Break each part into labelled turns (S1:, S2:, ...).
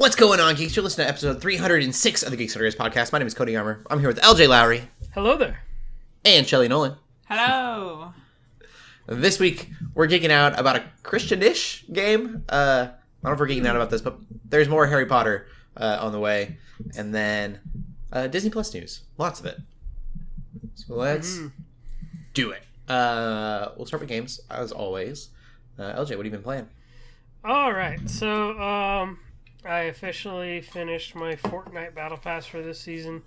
S1: What's going on, geeks? You're listening to episode 306 of the Geeks Under Grace podcast. My name is Cody Armour. I'm here with Lj.Lowery.
S2: Hello there.
S1: And Shelley Nollan.
S3: Hello.
S1: This week, we're geeking out about a Christian-ish game. I don't know if we're geeking out about this, but there's more Harry Potter on the way. And then Disney Plus news. Lots of it. So let's do it. We'll start with games, as always. LJ, what have you been playing?
S2: All right, so I officially finished my Fortnite Battle Pass for this season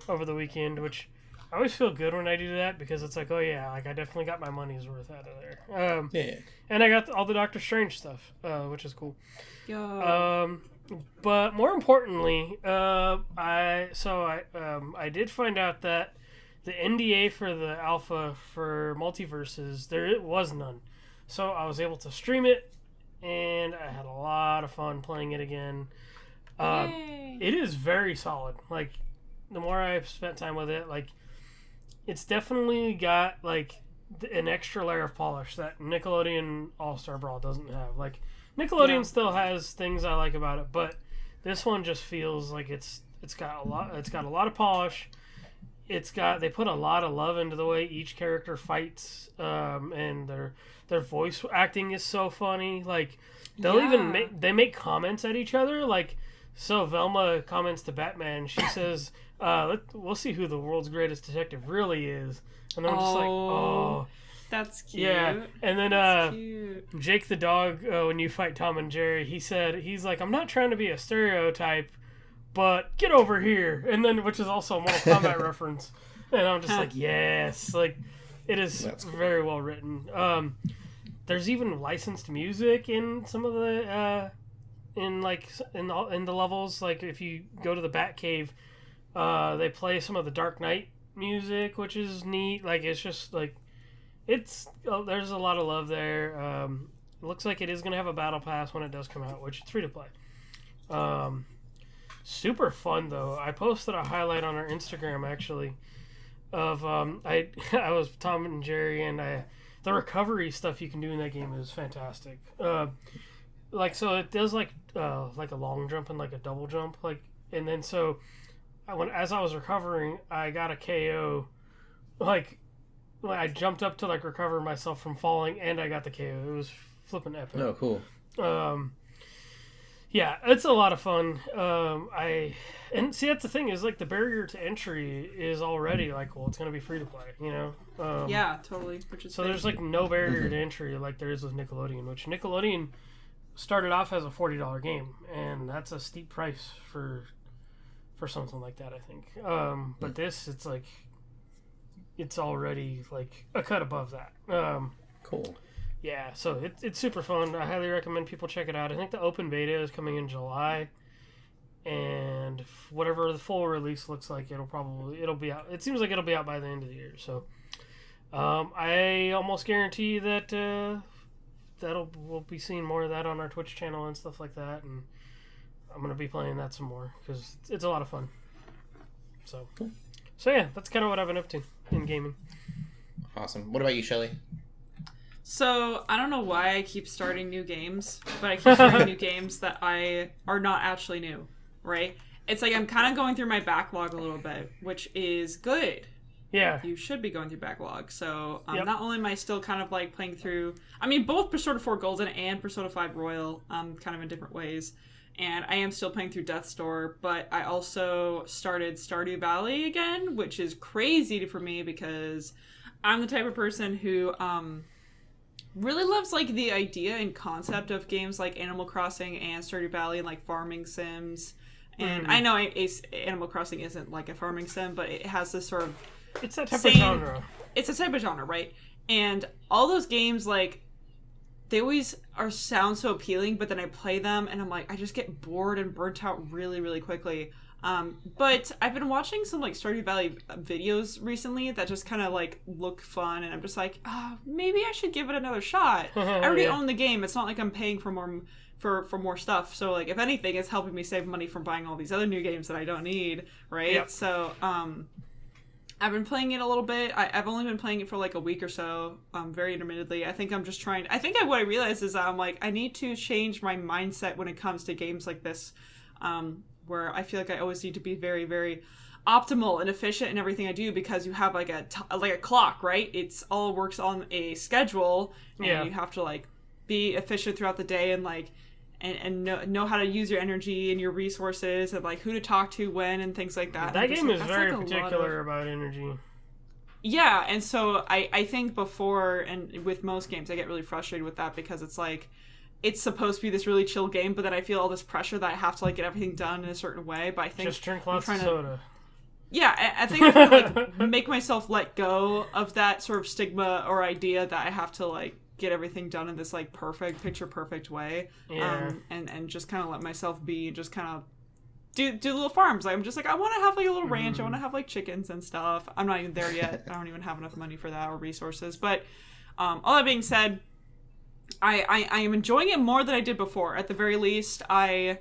S2: over the weekend, which I always feel good when I do that because it's like, oh yeah, like I definitely got my money's worth out of there.
S1: Yeah.
S2: And I got all the Doctor Strange stuff, which is cool.
S3: Yo.
S2: But more importantly, I did find out that the NDA for the alpha for Multiverses, there was none. So I was able to stream it, and I had a lot of fun playing it again. It is very solid. Like, the more I've spent time with it, like, it's definitely got, like, an extra layer of polish that Nickelodeon All-Star Brawl doesn't have. Like, Nickelodeon still has things I like about it, but this one just feels like it's got a lot of polish. They put a lot of love into the way each character fights, and their voice acting is so funny. Like, they make comments at each other. Like, so Velma comments to Batman. She says, "We'll see who the world's greatest detective really is." And I'm just like, "Oh,
S3: that's cute."
S2: Yeah. And then Jake the dog, when you fight Tom and Jerry, he's like, "I'm not trying to be a stereotype, but get over here." And then, which is also a Mortal Kombat reference. And I'm just like, yes, like, it is very well written. There's even licensed music in some of the in the levels. Like, if you go to the Batcave, they play some of the Dark Knight music, which is neat. Like, it's just like there's a lot of love there. It looks like it is going to have a battle pass when it does come out, which it's free to play. Super fun though. I posted a highlight on our Instagram actually of I was Tom and Jerry, and the recovery stuff you can do in that game is fantastic. Like, so it does like a long jump and like a double jump, like, and then so as I was recovering, I got a KO. Like, I jumped up to like recover myself from falling, and I got the KO. It was flipping epic.
S1: Oh, cool.
S2: Yeah, it's a lot of fun. And see, that's the thing is, like, the barrier to entry is already like, well, it's gonna be free to play, you know.
S3: Yeah, totally. Which is
S2: so there's like no barrier to entry like there is with Nickelodeon, which Nickelodeon started off as a $40 game, and that's a steep price for something like that, I think. But this, it's like, it's already like a cut above that.
S1: Cool.
S2: Yeah, so it's super fun. I highly recommend people check it out. I think the open beta is coming in July, and whatever the full release looks like, it'll be out. It seems like it'll be out by the end of the year. So, I almost guarantee that we'll be seeing more of that on our Twitch channel and stuff like that, and I'm gonna be playing that some more because it's a lot of fun. So,
S1: cool.
S2: So yeah, that's kind of what I've been up to in gaming.
S1: Awesome. What about you, Shelley?
S3: So, I don't know why I keep starting new games, but I keep starting new games that are not actually new, right? It's like I'm kind of going through my backlog a little bit, which is good.
S2: Yeah.
S3: You should be going through backlog. So,
S2: Yep.
S3: Not only am I still kind of like playing through, I mean, both Persona 4 Golden and Persona 5 Royal, kind of in different ways. And I am still playing through Death's Door, but I also started Stardew Valley again, which is crazy for me because I'm the type of person who, really loves like the idea and concept of games like Animal Crossing and Stardew Valley and like farming sims. And I know Animal Crossing isn't like a farming sim, but it has this sort of
S2: it's that type of genre.
S3: It's a type of genre, right? And all those games, like, they always sound so appealing, but then I play them and I'm like, I just get bored and burnt out really, really quickly. But I've been watching some like Stardew Valley videos recently that just kind of like look fun, and I'm just like, maybe I should give it another shot. I already own the game. It's not like I'm paying for more stuff. So like, if anything, it's helping me save money from buying all these other new games that I don't need, right? Yep. So I've been playing it a little bit. I've only been playing it for like a week or so, very intermittently. I think I'm just trying. What I realized is that I'm like, I need to change my mindset when it comes to games like this. where I feel like I always need to be very, very optimal and efficient in everything I do, because you have like a clock, right? It's all works on a schedule, and you have to like be efficient throughout the day, and like and know how to use your energy and your resources, and like who to talk to when and things like that.
S2: That game is very particular about energy.
S3: Yeah, and so I think before, and with most games, I get really frustrated with that, because it's like, it's supposed to be this really chill game, but then I feel all this pressure that I have to like get everything done in a certain way. But I think
S2: just drink lots of soda.
S3: Yeah, I think I have to like make myself let go of that sort of stigma or idea that I have to like get everything done in this like perfect, picture perfect way.
S2: Yeah.
S3: And just kind of let myself be, and just kind of do little farms. Like, I'm just like, I want to have like a little ranch. I want to have like chickens and stuff. I'm not even there yet. I don't even have enough money for that or resources. But all that being said, I am enjoying it more than I did before. At the very least, I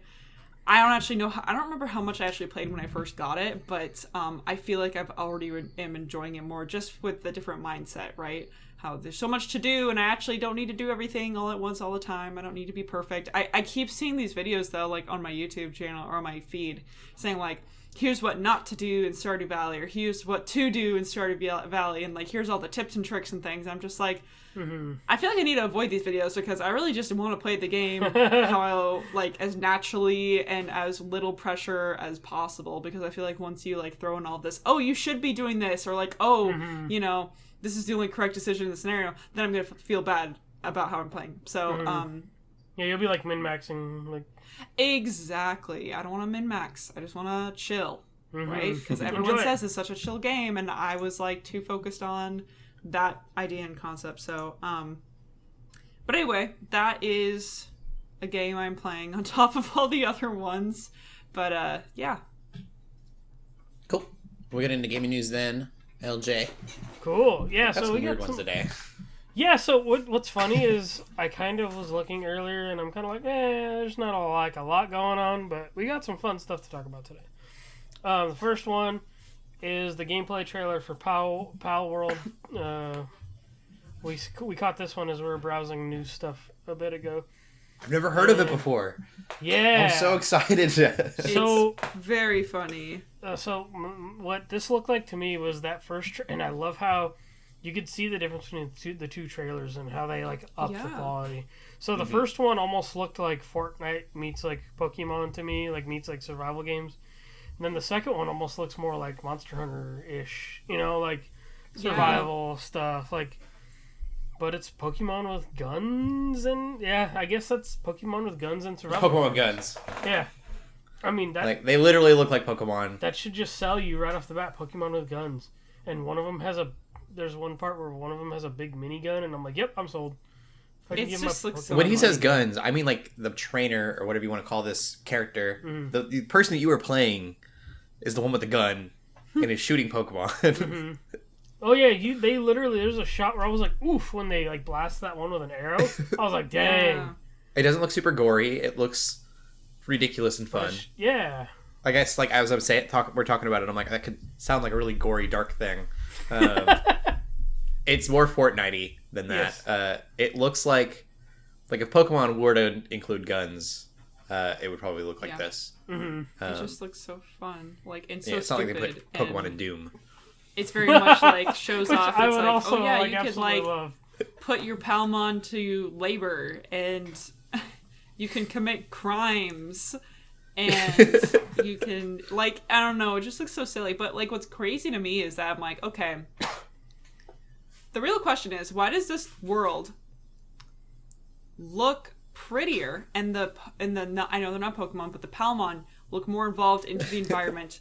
S3: don't actually know. I don't remember how much I actually played when I first got it, but I feel like I've already am enjoying it more, just with the different mindset, right? How there's so much to do, and I actually don't need to do everything all at once all the time. I don't need to be perfect. I keep seeing these videos though, like on my YouTube channel or on my feed, saying like, here's what not to do in Stardew Valley, or here's what to do in Stardew Valley, and like here's all the tips and tricks and things. I'm just like, I feel like I need to avoid these videos, because I really just want to play the game how like as naturally and as little pressure as possible, because I feel like once you like throw in all this, oh, you should be doing this, or like, oh, you know, this is the only correct decision in the scenario, then I'm gonna feel bad about how I'm playing. So
S2: yeah, you'll be like min-maxing, like,
S3: exactly. I don't want to min-max. I just want to chill, right? Because everyone says it's such a chill game, and I was like too focused on that idea and concept. So but anyway, that is a game I'm playing on top of all the other ones. But yeah,
S1: Cool. We'll get into gaming news then. LJ.
S2: Cool. Yeah,
S1: Got
S2: so
S1: some
S2: we
S1: weird
S2: got
S1: ones today.
S2: Yeah, so what's funny is I kind of was looking earlier, and I'm kind of like, there's not a lot going on, but we got some fun stuff to talk about today. The first one is the gameplay trailer for Palworld. We caught this one as we were browsing news stuff a bit ago.
S1: I've never heard of it before.
S2: Yeah.
S1: I'm so excited.
S3: it's very funny.
S2: What this looked like to me was that first, and I love how you could see the difference between the two trailers and how they like up the quality. So the first one almost looked like Fortnite meets like Pokemon to me, like meets like survival games. And then the second one almost looks more like Monster Hunter-ish, you know, like survival stuff, like. But it's Pokemon with guns, and I guess that's Pokemon with guns and survival.
S1: Pokemon with guns.
S2: Yeah, I mean that.
S1: Like they literally look like Pokemon.
S2: That should just sell you right off the bat. Pokemon with guns, and one of them has a. There's one part where one of them has a big minigun, and I'm like, yep, I'm sold.
S3: It just looks so
S1: when he says guns, I mean like the trainer or whatever you want to call this character. The person that you were playing is the one with the gun and is shooting Pokemon.
S2: Oh yeah, they literally, there's a shot where I was like, oof, when they like blast that one with an arrow. I was like, dang.
S3: Yeah.
S1: It doesn't look super gory. It looks ridiculous and fun.
S2: Yeah.
S1: I guess like as I'm saying, we're talking about it. I'm like, that could sound like a really gory, dark thing. It's more Fortnite-y than that. Yes. It looks like if Pokemon were to include guns, it would probably look like this.
S3: It just looks so fun, like and so
S1: it's
S3: stupid.
S1: not like they put Pokemon in Doom.
S3: It's very much like shows off. It's like,
S2: also,
S3: oh yeah,
S2: like,
S3: you could like put your Palmon to labor, and you can commit crimes, and you can like, I don't know, it just looks so silly. But like, what's crazy to me is that I'm like, okay, the real question is, why does this world look prettier, and I know they're not Pokemon, but the Palmon look more involved into the environment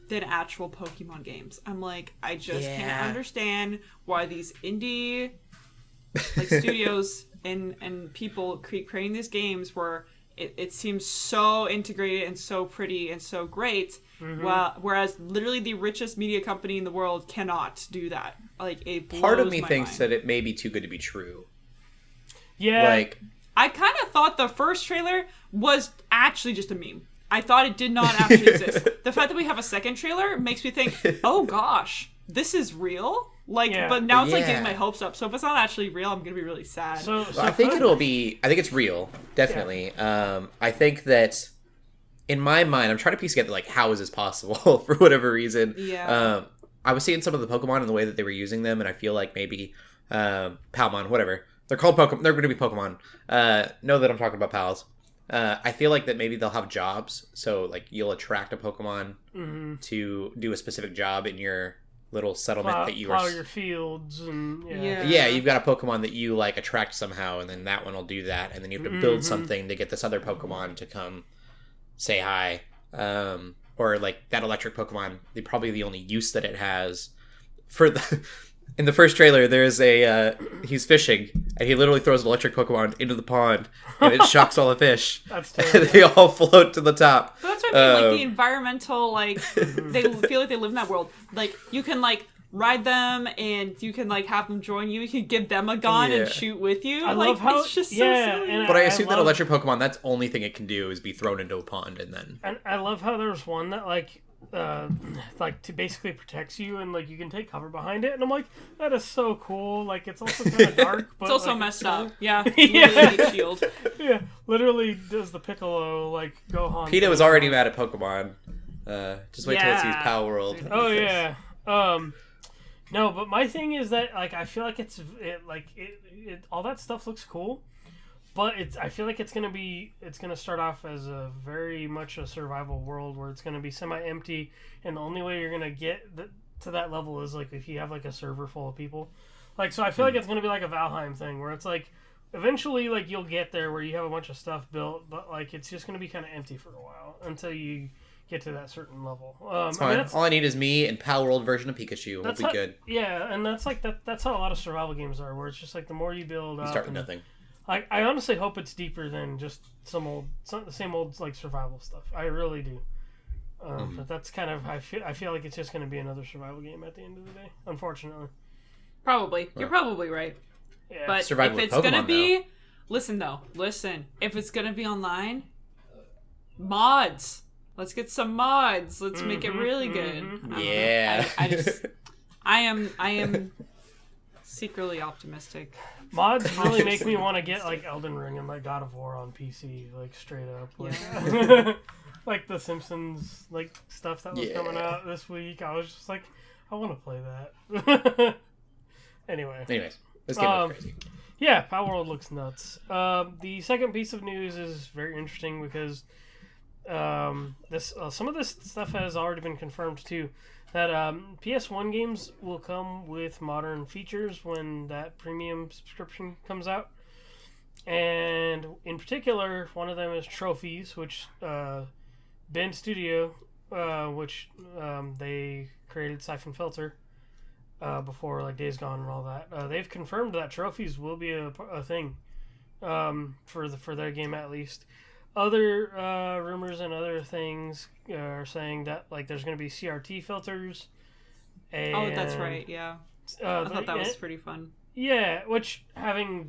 S3: than actual Pokemon games? I'm like, I just can't understand why these indie like studios and people creating these games where it seems so integrated and so pretty and so great, whereas literally the richest media company in the world cannot do that. Like, it blows
S1: part of me
S3: my
S1: thinks
S3: mind.
S1: that it may be too good to be true.
S2: Yeah.
S1: Like,
S3: I kind of thought the first trailer was actually just a meme. I thought it did not actually exist. The fact that we have a second trailer makes me think, oh gosh, this is real? Like, but now it's like getting my hopes up. So if it's not actually real, I'm going to be really sad.
S1: So I think I think it's real, definitely. I think that in my mind, I'm trying to piece together, like, how is this possible for whatever reason.
S3: Yeah.
S1: I was seeing some of the Pokemon and the way that they were using them, and I feel like maybe Palmon, whatever. They're called Pokemon. They're going to be Pokemon. Know that I'm talking about pals. I feel like that maybe they'll have jobs. So, like, you'll attract a Pokemon to do a specific job in your little settlement that you
S2: plow your fields and
S1: yeah, you've got a Pokemon that you like attract somehow, and then that one will do that, and then you have to build something to get this other Pokemon to come say hi. Or like that electric Pokemon, probably the only use that it has for the. In the first trailer, there's he's fishing, and he literally throws an electric Pokemon into the pond, and it shocks all the fish.
S2: That's terrible.
S1: They all float to the top.
S3: But that's what I mean, like, the environmental, like, they feel like they live in that world. Like, you can, like, ride them, and you can, like, have them join you. You can give them a gun and shoot with you.
S2: I love how...
S3: It's just so silly.
S1: But I assume that electric Pokemon, that's the only thing it can do is be thrown into a pond, and then...
S2: And I love how there's one that, like to basically protects you, and like you can take cover behind it, and I'm like, that is so cool. Like, it's also kind of dark, but
S3: it's also
S2: like,
S3: messed up. Yeah,
S2: yeah.
S3: Shield.
S2: Yeah, literally does the Piccolo like Gohan.
S1: PETA was already mad at Pokemon. Just wait till it sees Palworld.
S2: Oh yeah. No, but my thing is that like I feel like it all that stuff looks cool. But I feel like it's gonna start off as a very much a survival world where it's gonna be semi-empty, and the only way you're gonna get to that level is like if you have like a server full of people. Like, so I feel like it's gonna be like a Valheim thing where it's like eventually like you'll get there where you have a bunch of stuff built, but like it's just gonna be kind of empty for a while until you get to that certain level.
S1: It's fine. All I need is me and Palworld version of Pikachu. We'll be good.
S2: Yeah, and that's like that's how a lot of survival games are, where it's just like the more you build up,
S1: you start with nothing.
S2: I honestly hope it's deeper than just the same old like survival stuff. I really do. But that's kind of I feel like it's just going to be another survival game at the end of the day. Unfortunately,
S3: probably you're probably right.
S2: Yeah.
S3: But
S1: survival
S3: if it's
S1: Pokemon,
S3: going to be, listen. If it's going to be online, mods. Let's get some mods. Let's make it really good.
S1: Yeah.
S3: I am secretly optimistic.
S2: Mods really make me want to get like Elden Ring and like God of War on PC, like straight up, like like the Simpsons like stuff that was coming out this week. I was just like, I want to play that. Anyways,
S1: this game looks crazy.
S2: Yeah, Palworld looks nuts. The second piece of news is very interesting because some of this stuff has already been confirmed too. That PS1 games will come with modern features when that premium subscription comes out. And in particular, one of them is trophies, which Bend Studio, which they created Siphon Filter before like Days Gone and all that. They've confirmed that trophies will be a thing for their game at least. Other rumors and other things are saying that like there's going to be CRT filters. And,
S3: that's right. Yeah, I thought that was pretty fun.
S2: Yeah, which having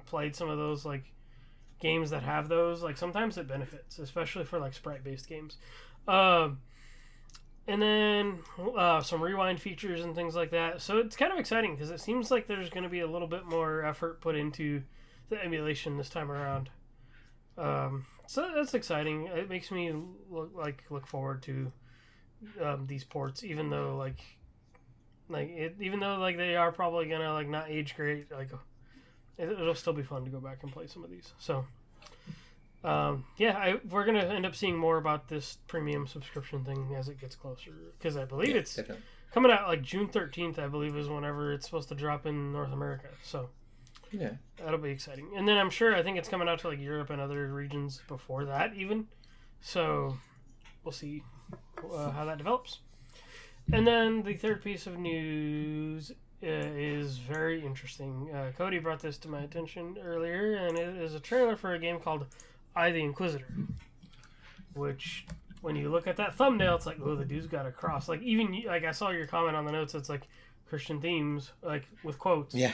S2: played some of those like games that have those, like sometimes it benefits, especially for like sprite-based games. And then some rewind features and things like that. So it's kind of exciting because it seems like there's going to be a little bit more effort put into the emulation this time around. So that's exciting. It makes me look forward to these ports, even though they are probably gonna like not age great. Like it'll still be fun to go back and play some of these. So we're gonna end up seeing more about this premium subscription thing as it gets closer, because I believe it's definitely coming out like June 13th. I believe is whenever it's supposed to drop in North America. So.
S1: Yeah,
S2: that'll be exciting. And then I think it's coming out to like Europe and other regions before that even. So we'll see how that develops. And then the third piece of news is very interesting. Cody brought this to my attention earlier, and it is a trailer for a game called I, the Inquisitor. Which, when you look at that thumbnail, it's like, oh, the dude's got a cross. Like, even, like, I saw your comment on the notes, it's like Christian themes, like, with quotes.
S1: Yeah.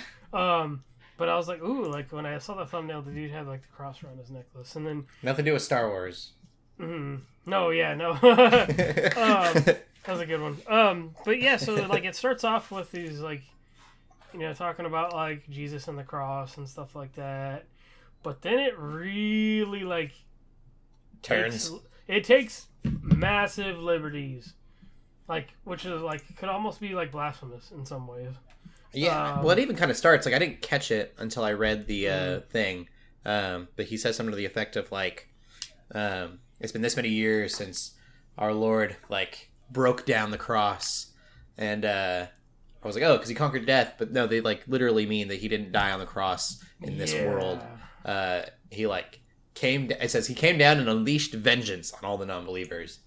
S2: But I was like, ooh, like when I saw the thumbnail, the dude had like the cross around his necklace, and then
S1: nothing to do with Star Wars.
S2: No, yeah, no. That was a good one. But yeah, so like it starts off with these like, talking about like Jesus and the cross and stuff like that, but then it really like
S1: turns.
S2: it takes massive liberties, like which is like could almost be like blasphemous in some ways.
S1: Yeah, well, it even kind of starts like I didn't catch it until I read the thing, but he says something to the effect of like, "It's been this many years since our Lord like broke down the cross," and I was like, "Oh, because he conquered death," but no, they like literally mean that he didn't die on the cross in this world. He like came. It says he came down and unleashed vengeance on all the non-believers.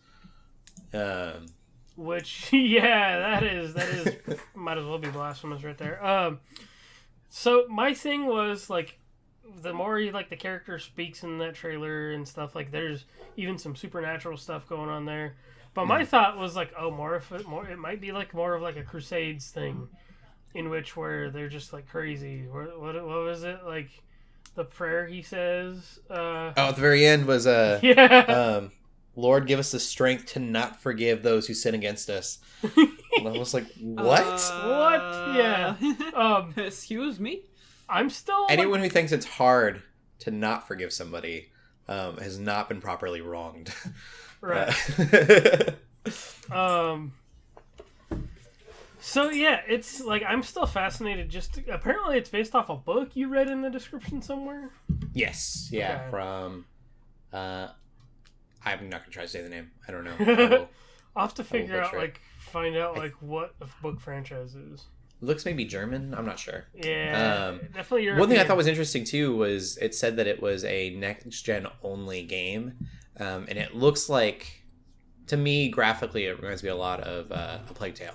S2: Which, yeah, that is might as well be blasphemous right there. So my thing was like, the more the character speaks in that trailer and stuff, like there's even some supernatural stuff going on there. But my thought was like, oh, it might be like more of like a Crusades thing, in which where they're just like crazy. What was it like? The prayer he says.
S1: At the very end was Lord, give us the strength to not forgive those who sin against us. And I was like, what?
S2: What? Yeah.
S3: Excuse me?
S2: I'm still...
S1: Anyone who thinks it's hard to not forgive somebody has not been properly wronged.
S2: Right. So, yeah, it's like, I'm still fascinated. Apparently it's based off a book you read in the description somewhere?
S1: Yes. Yeah,
S2: okay.
S1: From... I'm not gonna try to say the name. I don't know.
S2: I'll have to figure out, find out, what the book franchise is.
S1: Looks maybe German. I'm not sure.
S2: Yeah, definitely European.
S1: One thing I thought was interesting too was it said that it was a next gen only game, and it looks like, to me, graphically, it reminds me a lot of a Plague Tale.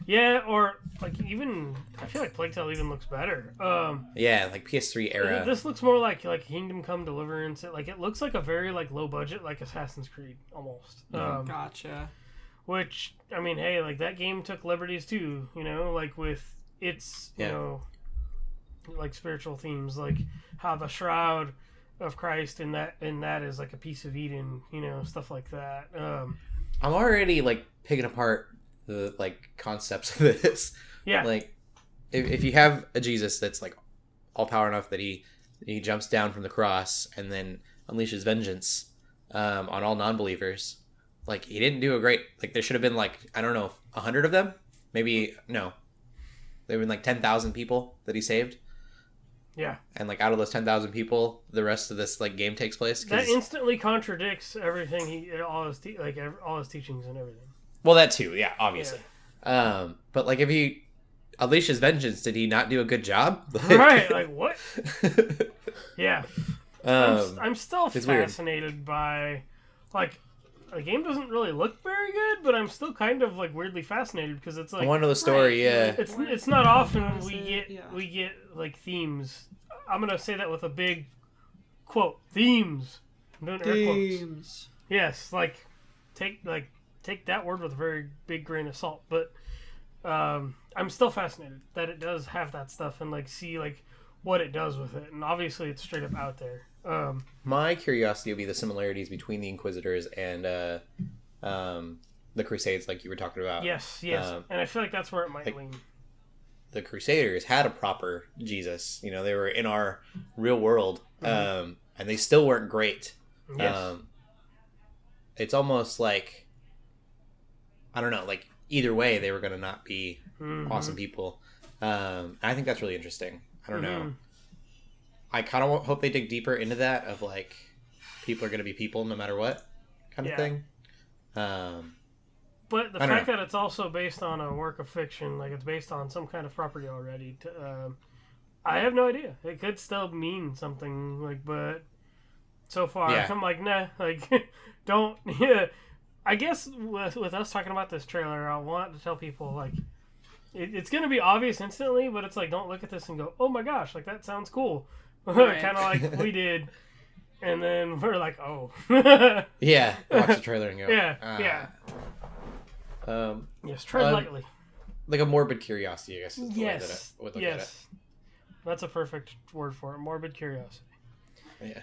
S2: Yeah, or even I feel like Plague Tale even looks better.
S1: Yeah, like PS3 era.
S2: This looks more like Kingdom Come Deliverance. It looks like a very low budget Assassin's Creed almost.
S3: Gotcha.
S2: Which I mean, hey, that game took liberties too. With its spiritual themes, how the shroud of Christ in that is a piece of Eden. Stuff like that.
S1: I'm already picking apart the concepts of this.
S2: Yeah.
S1: If you have a Jesus that's all power enough that he jumps down from the cross and then unleashes vengeance on all non-believers, he didn't do a great, there should have been I don't know, 100 of them, maybe. No, there have been 10,000 people that he saved.
S2: Yeah.
S1: And out of those 10,000 people, the rest of this game takes place.
S2: That instantly contradicts everything all his teachings and everything.
S1: Well, that too, yeah, obviously. Yeah. But if he unleashes vengeance, did he not do a good job?
S2: Right, what? Yeah. I'm still
S1: it's
S2: fascinated by, the game doesn't really look very good, but I'm still kind of weirdly fascinated because it's
S1: I want to know the story,
S2: right. Yeah. It's not often we get themes. I'm gonna say that with a big quote, themes. I'm doing air quotes. Yes, take that word with a very big grain of salt, but I'm still fascinated that it does have that stuff and see what it does with it, and obviously it's straight up out there.
S1: My curiosity would be the similarities between the Inquisitors and the Crusades, like you were talking about.
S2: Yes, and I feel like that's where it might lean.
S1: The Crusaders had a proper Jesus. They were in our real world, and they still weren't great.
S2: Yes.
S1: It's almost I don't know, either way, they were going to not be awesome people. I think that's really interesting. I don't know. I kind of hope they dig deeper into that of people are going to be people no matter what kind of thing.
S2: But the fact that it's also based on a work of fiction, it's based on some kind of property already, I have no idea. It could still mean something, but so far I'm nah, don't. Yeah. I guess with us talking about this trailer, I want to tell people it's going to be obvious instantly, but it's don't look at this and go, oh my gosh, that sounds cool. Right. Kind of like we did, and then we're oh.
S1: Yeah, watch the trailer and go.
S2: Yeah. Yes, tread lightly.
S1: A morbid curiosity, I guess. Is the way that I would look at it.
S2: That's a perfect word for it. Morbid curiosity.
S1: Yeah.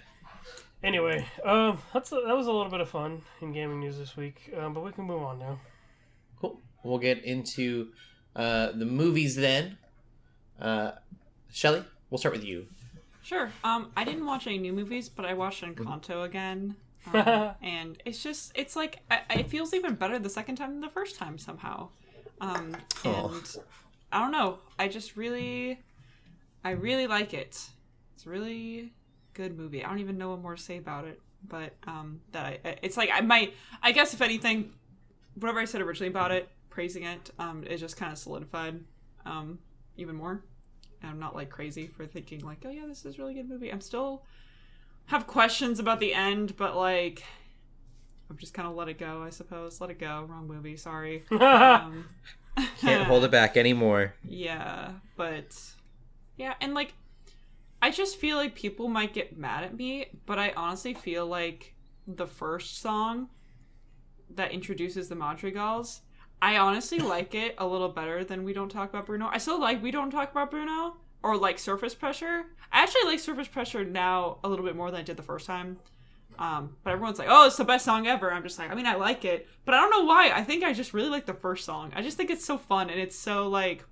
S2: Anyway, that was a little bit of fun in gaming news this week, but we can move on now.
S1: Cool. We'll get into the movies then. Shelley, we'll start with you.
S3: Sure. I didn't watch any new movies, but I watched Encanto again. And it's like it feels even better the second time than the first time somehow. And I don't know. I really like it. It's a really good movie. I don't even know what more to say about it, but it's like I guess if anything, whatever I said originally about it, praising it, it just kind of solidified even more. And I'm not like crazy for thinking like, oh yeah, this is a really good movie. I'm still have questions about the end, but like I'm just kind of let it go, I suppose. Let it go. Wrong movie. Sorry.
S1: Can't hold it back anymore.
S3: Yeah, but yeah, and like I just feel like people might get mad at me, but I honestly feel like the first song that introduces the Madrigals, I honestly like it a little better than We Don't Talk About Bruno. I still like We Don't Talk About Bruno or like Surface Pressure. I actually like Surface Pressure now a little bit more than I did the first time. But everyone's like, oh, it's the best song ever. I'm just like, I mean, I like it, but I don't know why. I think I just really like the first song. I just think it's so fun, and it's so like,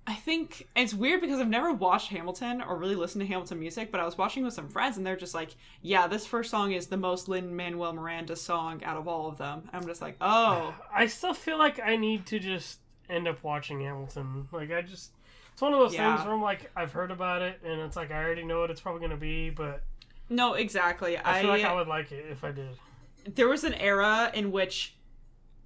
S3: I think it's weird because I've never watched Hamilton or really listened to Hamilton music, but I was watching with some friends, and they're just like, yeah, this first song is the most Lin-Manuel Miranda song out of all of them. And I'm just like, oh.
S2: I still feel like I need to just end up watching Hamilton. Like, it's one of those things where I'm like, I've heard about it, and it's like, I already know what it's probably going to be, but...
S3: No, exactly.
S2: I feel like I would like it if I did.
S3: There was an era in which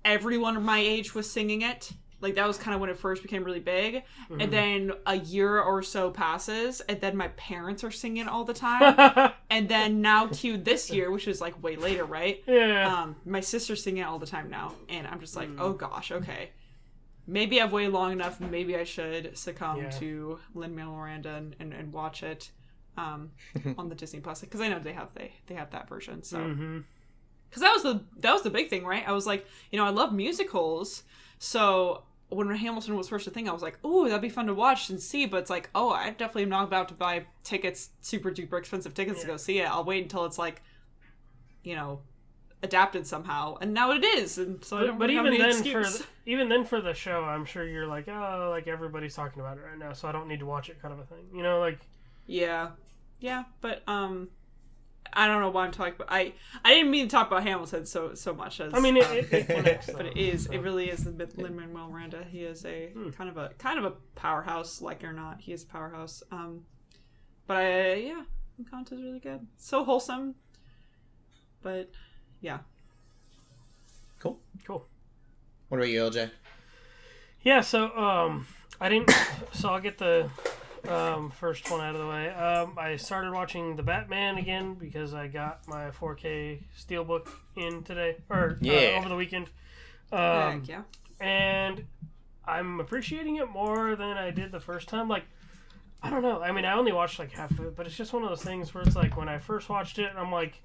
S3: everyone my age was singing it. Like, that was kind of when it first became really big. Mm-hmm. And then a year or so passes, and then my parents are singing all the time. And then now cue this year, which is, like, way later, right?
S2: Yeah.
S3: My sister's singing it all the time now. And I'm just like, oh, gosh, okay. Maybe I've waited long enough. Maybe I should succumb to Lin-Manuel Miranda and watch it. On the Disney Plus, because I know they have that version. So, because that was the big thing, right? I was like, I love musicals. So when Hamilton was first a thing, I was like, oh, that'd be fun to watch and see. But it's like, oh, I definitely am not about to buy tickets, super duper expensive tickets to go see it. I'll wait until it's like, adapted somehow. And now it is, and so I don't really have any excuse.
S2: Even then for the show, I'm sure you're like, oh, like everybody's talking about it right now, so I don't need to watch it, kind of a thing. Like. Yeah, but I don't know why I'm talking about. I didn't mean to talk about Hamilton so much as. I mean, it connects, but it really is the Lin-Manuel Miranda. He is a kind of a powerhouse, like it or not. He is a powerhouse. But Encanto is really good. So wholesome. But yeah.
S1: Cool.
S2: What
S1: about you, LJ?
S2: Yeah, so I didn't. So I'll get the. First one out of the way. I started watching The Batman again because I got my 4K Steelbook in today or over the weekend. And I'm appreciating it more than I did the first time. Like, I don't know. I mean, I only watched like half of it, but it's just one of those things where it's like when I first watched it, I'm like,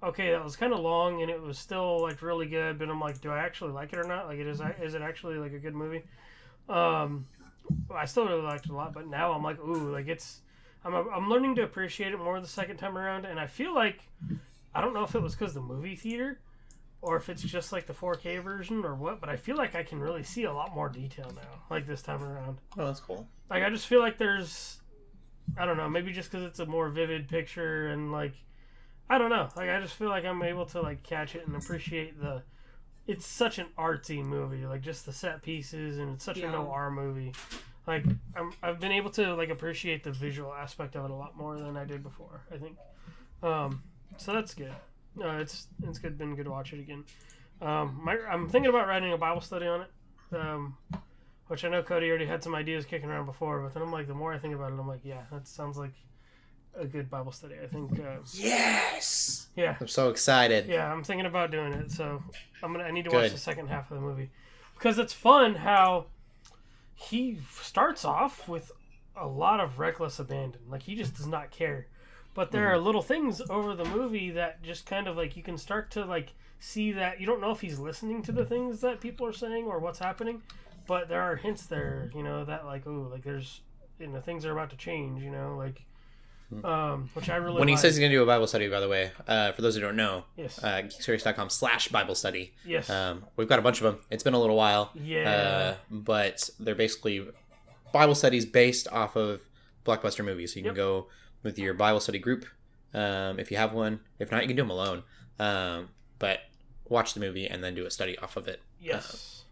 S2: okay, that was kind of long and it was still like really good, but I'm like, do I actually like it or not? Like, is it actually like a good movie? I still really liked it a lot, but now I'm like, ooh, like I'm learning to appreciate it more the second time around, and I feel like, I don't know if it was because the movie theater, or if it's just like the 4K version or what, but I feel like I can really see a lot more detail now, like this time around.
S1: Oh, that's cool. Like,
S2: I just feel like there's, I don't know, maybe just because it's a more vivid picture, and like, I don't know, like I just feel like I'm able to like catch it and appreciate it's such an artsy movie, like just the set pieces, and it's such a noir movie. Like I've been able to like appreciate the visual aspect of it a lot more than I did before, I think. So that's good. It's good. Been good to watch it again. I'm thinking about writing a Bible study on it, which I know Cody already had some ideas kicking around before. But then I'm like, the more I think about it, I'm like, yeah, that sounds like a good Bible study. I think.
S1: Yes.
S2: Yeah.
S1: I'm so excited.
S2: Yeah, I'm thinking about doing it. So I need to watch the second half of the movie because it's fun how he starts off with a lot of reckless abandon. Like he just does not care. But there are little things over the movie that just kind of like you can start to like see that you don't know if he's listening to the things that people are saying or what's happening, but there are hints there, that like, oh, like there's, things are about to change, like. Which I really
S1: when he says he's going to do a Bible study, by the way, for those who don't know,
S2: yes.
S1: geeksgrace.com/Bible study.
S2: Yes.
S1: We've got a bunch of them. It's been a little while.
S2: Yeah.
S1: But they're basically Bible studies based off of blockbuster movies. So you can go with your Bible study group if you have one. If not, you can do them alone. But watch the movie and then do a study off of it.
S2: Yes.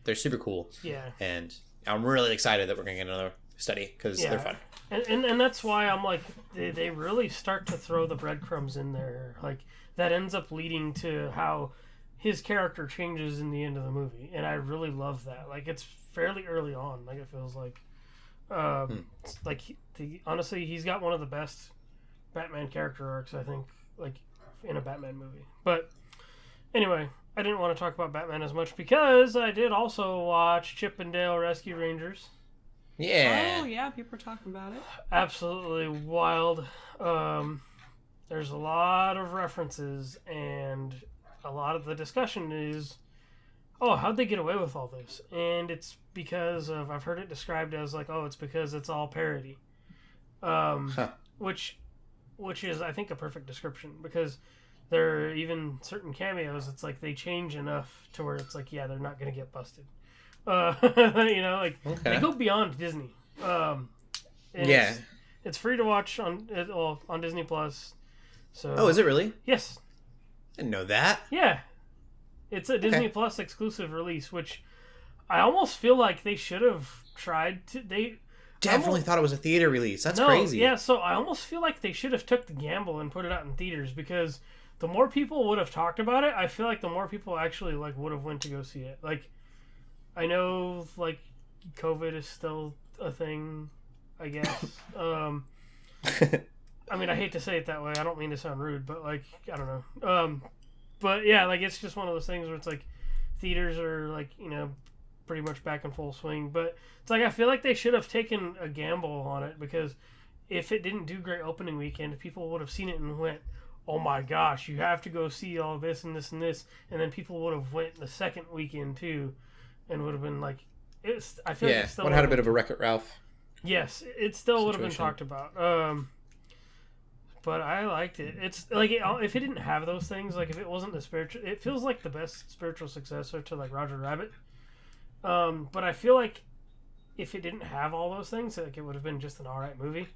S1: They're super cool.
S2: Yeah.
S1: And I'm really excited that we're going to get another study because they're fun.
S2: And that's why I'm like, they really start to throw the breadcrumbs in there. Like, that ends up leading to how his character changes in the end of the movie. And I really love that. Like, it's fairly early on. Like, it feels like. Like, honestly, he's got one of the best Batman character arcs, I think, like, in a Batman movie. But, anyway, I didn't want to talk about Batman as much because I did also watch Chip and Dale Rescue Rangers.
S1: Yeah.
S3: Oh, yeah, people are talking about it.
S2: Absolutely wild. There's a lot of references, and a lot of the discussion is, oh, how'd they get away with all this? And it's because of, I've heard it described as like, oh, it's because it's all parody. Which is, I think, a perfect description, because there are even certain cameos, it's like they change enough to where it's like, yeah, they're not going to get busted. You know, like, they go beyond Disney. It's free to watch on Disney Plus. So,
S1: oh, is it really?
S2: Yes.
S1: I didn't know that.
S2: Yeah. It's a Disney Plus exclusive release, which I almost feel like they should have tried to. They
S1: definitely thought it was a theater release. That's crazy.
S2: Yeah, so I almost feel like they should have took the gamble and put it out in theaters, because the more people would have talked about it, I feel like the more people actually like would have went to go see it. Like, I know like COVID is still a thing, I guess. I mean, I hate to say it that way. I don't mean to sound rude, but like, I don't know. But yeah, like, it's just one of those things where it's like theaters are like, you know, pretty much back in full swing. But it's like, I feel like they should have taken a gamble on it, because if it didn't do great opening weekend, people would have seen it and went, oh my gosh, you have to go see all this and this and this. And then people would have went the second weekend too, and would have been like, I feel like it still
S1: one had a bit of a Wreck-It Ralph.
S2: Yes, it still would have been talked about. But I liked it. It's like, if it didn't have those things, like if it wasn't the spiritual, it feels like the best spiritual successor to like Roger Rabbit. But I feel like if it didn't have all those things, like, it would have been just an alright movie.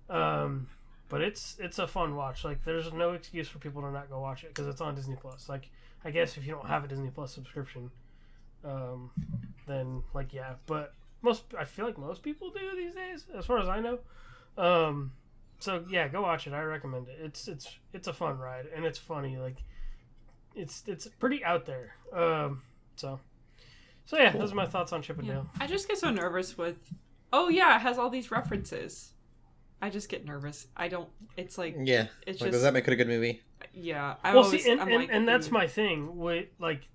S2: But it's a fun watch. Like, there's no excuse for people to not go watch it, because it's on Disney Plus. Like, I guess if you don't have a Disney Plus subscription, then like, yeah. But I feel like most people do these days, as far as I know. So yeah, go watch it. I recommend it. It's a fun ride, and it's funny. Like, it's pretty out there. So yeah, those are my thoughts on Chip and Dale.
S3: I just get so nervous with, oh yeah, it has all these references. I just get nervous. I don't. It's like,
S1: yeah.
S3: It's
S1: like,
S3: just,
S1: does that make it a good movie?
S3: Yeah.
S2: And that's my thing with, like,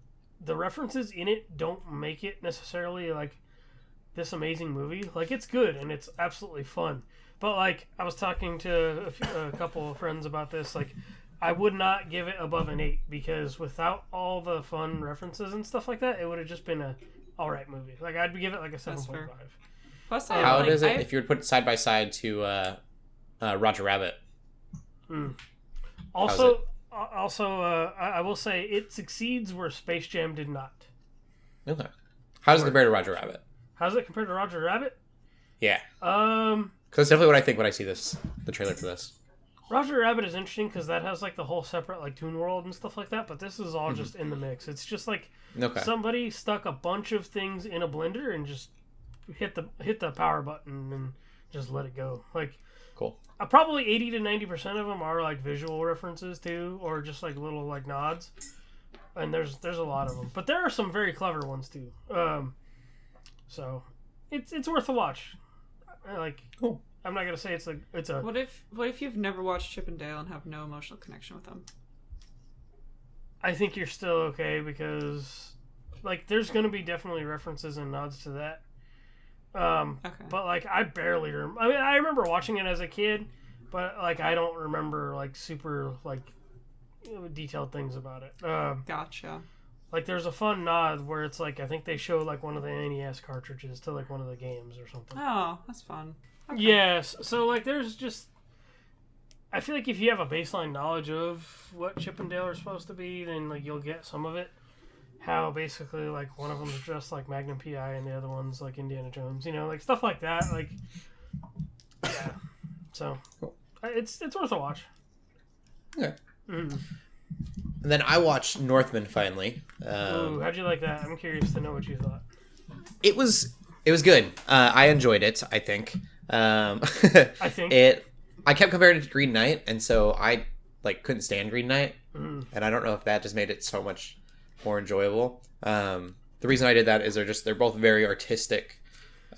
S2: the references in it don't make it necessarily like this amazing movie. Like, it's good and it's absolutely fun. But, like, I was talking to a couple of friends about this. Like, I would not give it above an 8, because without all the fun references and stuff like that, it would have just been a alright movie. Like, I'd give it like a 7.5.
S3: Plus,
S1: how does it if you would put it side by side to Roger Rabbit?
S2: Also, I will say it succeeds where Space Jam did not.
S1: Okay. How does it compare to Roger Rabbit?
S2: How does it compare to Roger Rabbit?
S1: Yeah. Because that's definitely what I think when I see the trailer for this.
S2: Roger Rabbit is interesting because that has like the whole separate like Toon World and stuff like that, but this is all just in the mix. It's just like somebody stuck a bunch of things in a blender and just hit the power button and just let it go. Like,
S1: cool.
S2: Probably 80 to 90% of them are like visual references too, or just like little like nods. And there's a lot of them, but there are some very clever ones too. So it's worth a watch. Like,
S1: cool.
S2: I'm not gonna say it's a.
S3: What if you've never watched Chip and Dale and have no emotional connection with them?
S2: I think you're still okay, because like there's gonna be definitely references and nods to that. Okay. But like I barely remember. I mean, I remember watching it as a kid, but like I don't remember like super like detailed things about it.
S3: Gotcha.
S2: Like, there's a fun nod where it's like, I think they show like one of the NES cartridges to like one of the games or something.
S3: Oh, that's fun. Okay.
S2: Yes. So like there's just, I feel like if you have a baseline knowledge of what Chip and Dale are supposed to be, then like you'll get some of it. How basically like one of them is dressed like Magnum PI and the other one's like Indiana Jones, you know, like stuff like that. Like, yeah. So it's worth a watch.
S1: Okay.
S2: Mm.
S1: And then I watched Northman finally.
S2: Ooh, how'd you like that? I'm curious to know what you thought.
S1: It was good. I enjoyed it. I think.
S2: I think
S1: I kept comparing it to Green Knight, and so I couldn't stand Green Knight,
S2: Mm.
S1: and I don't know if that just made it so much more enjoyable. The reason I did that is they're both very artistic,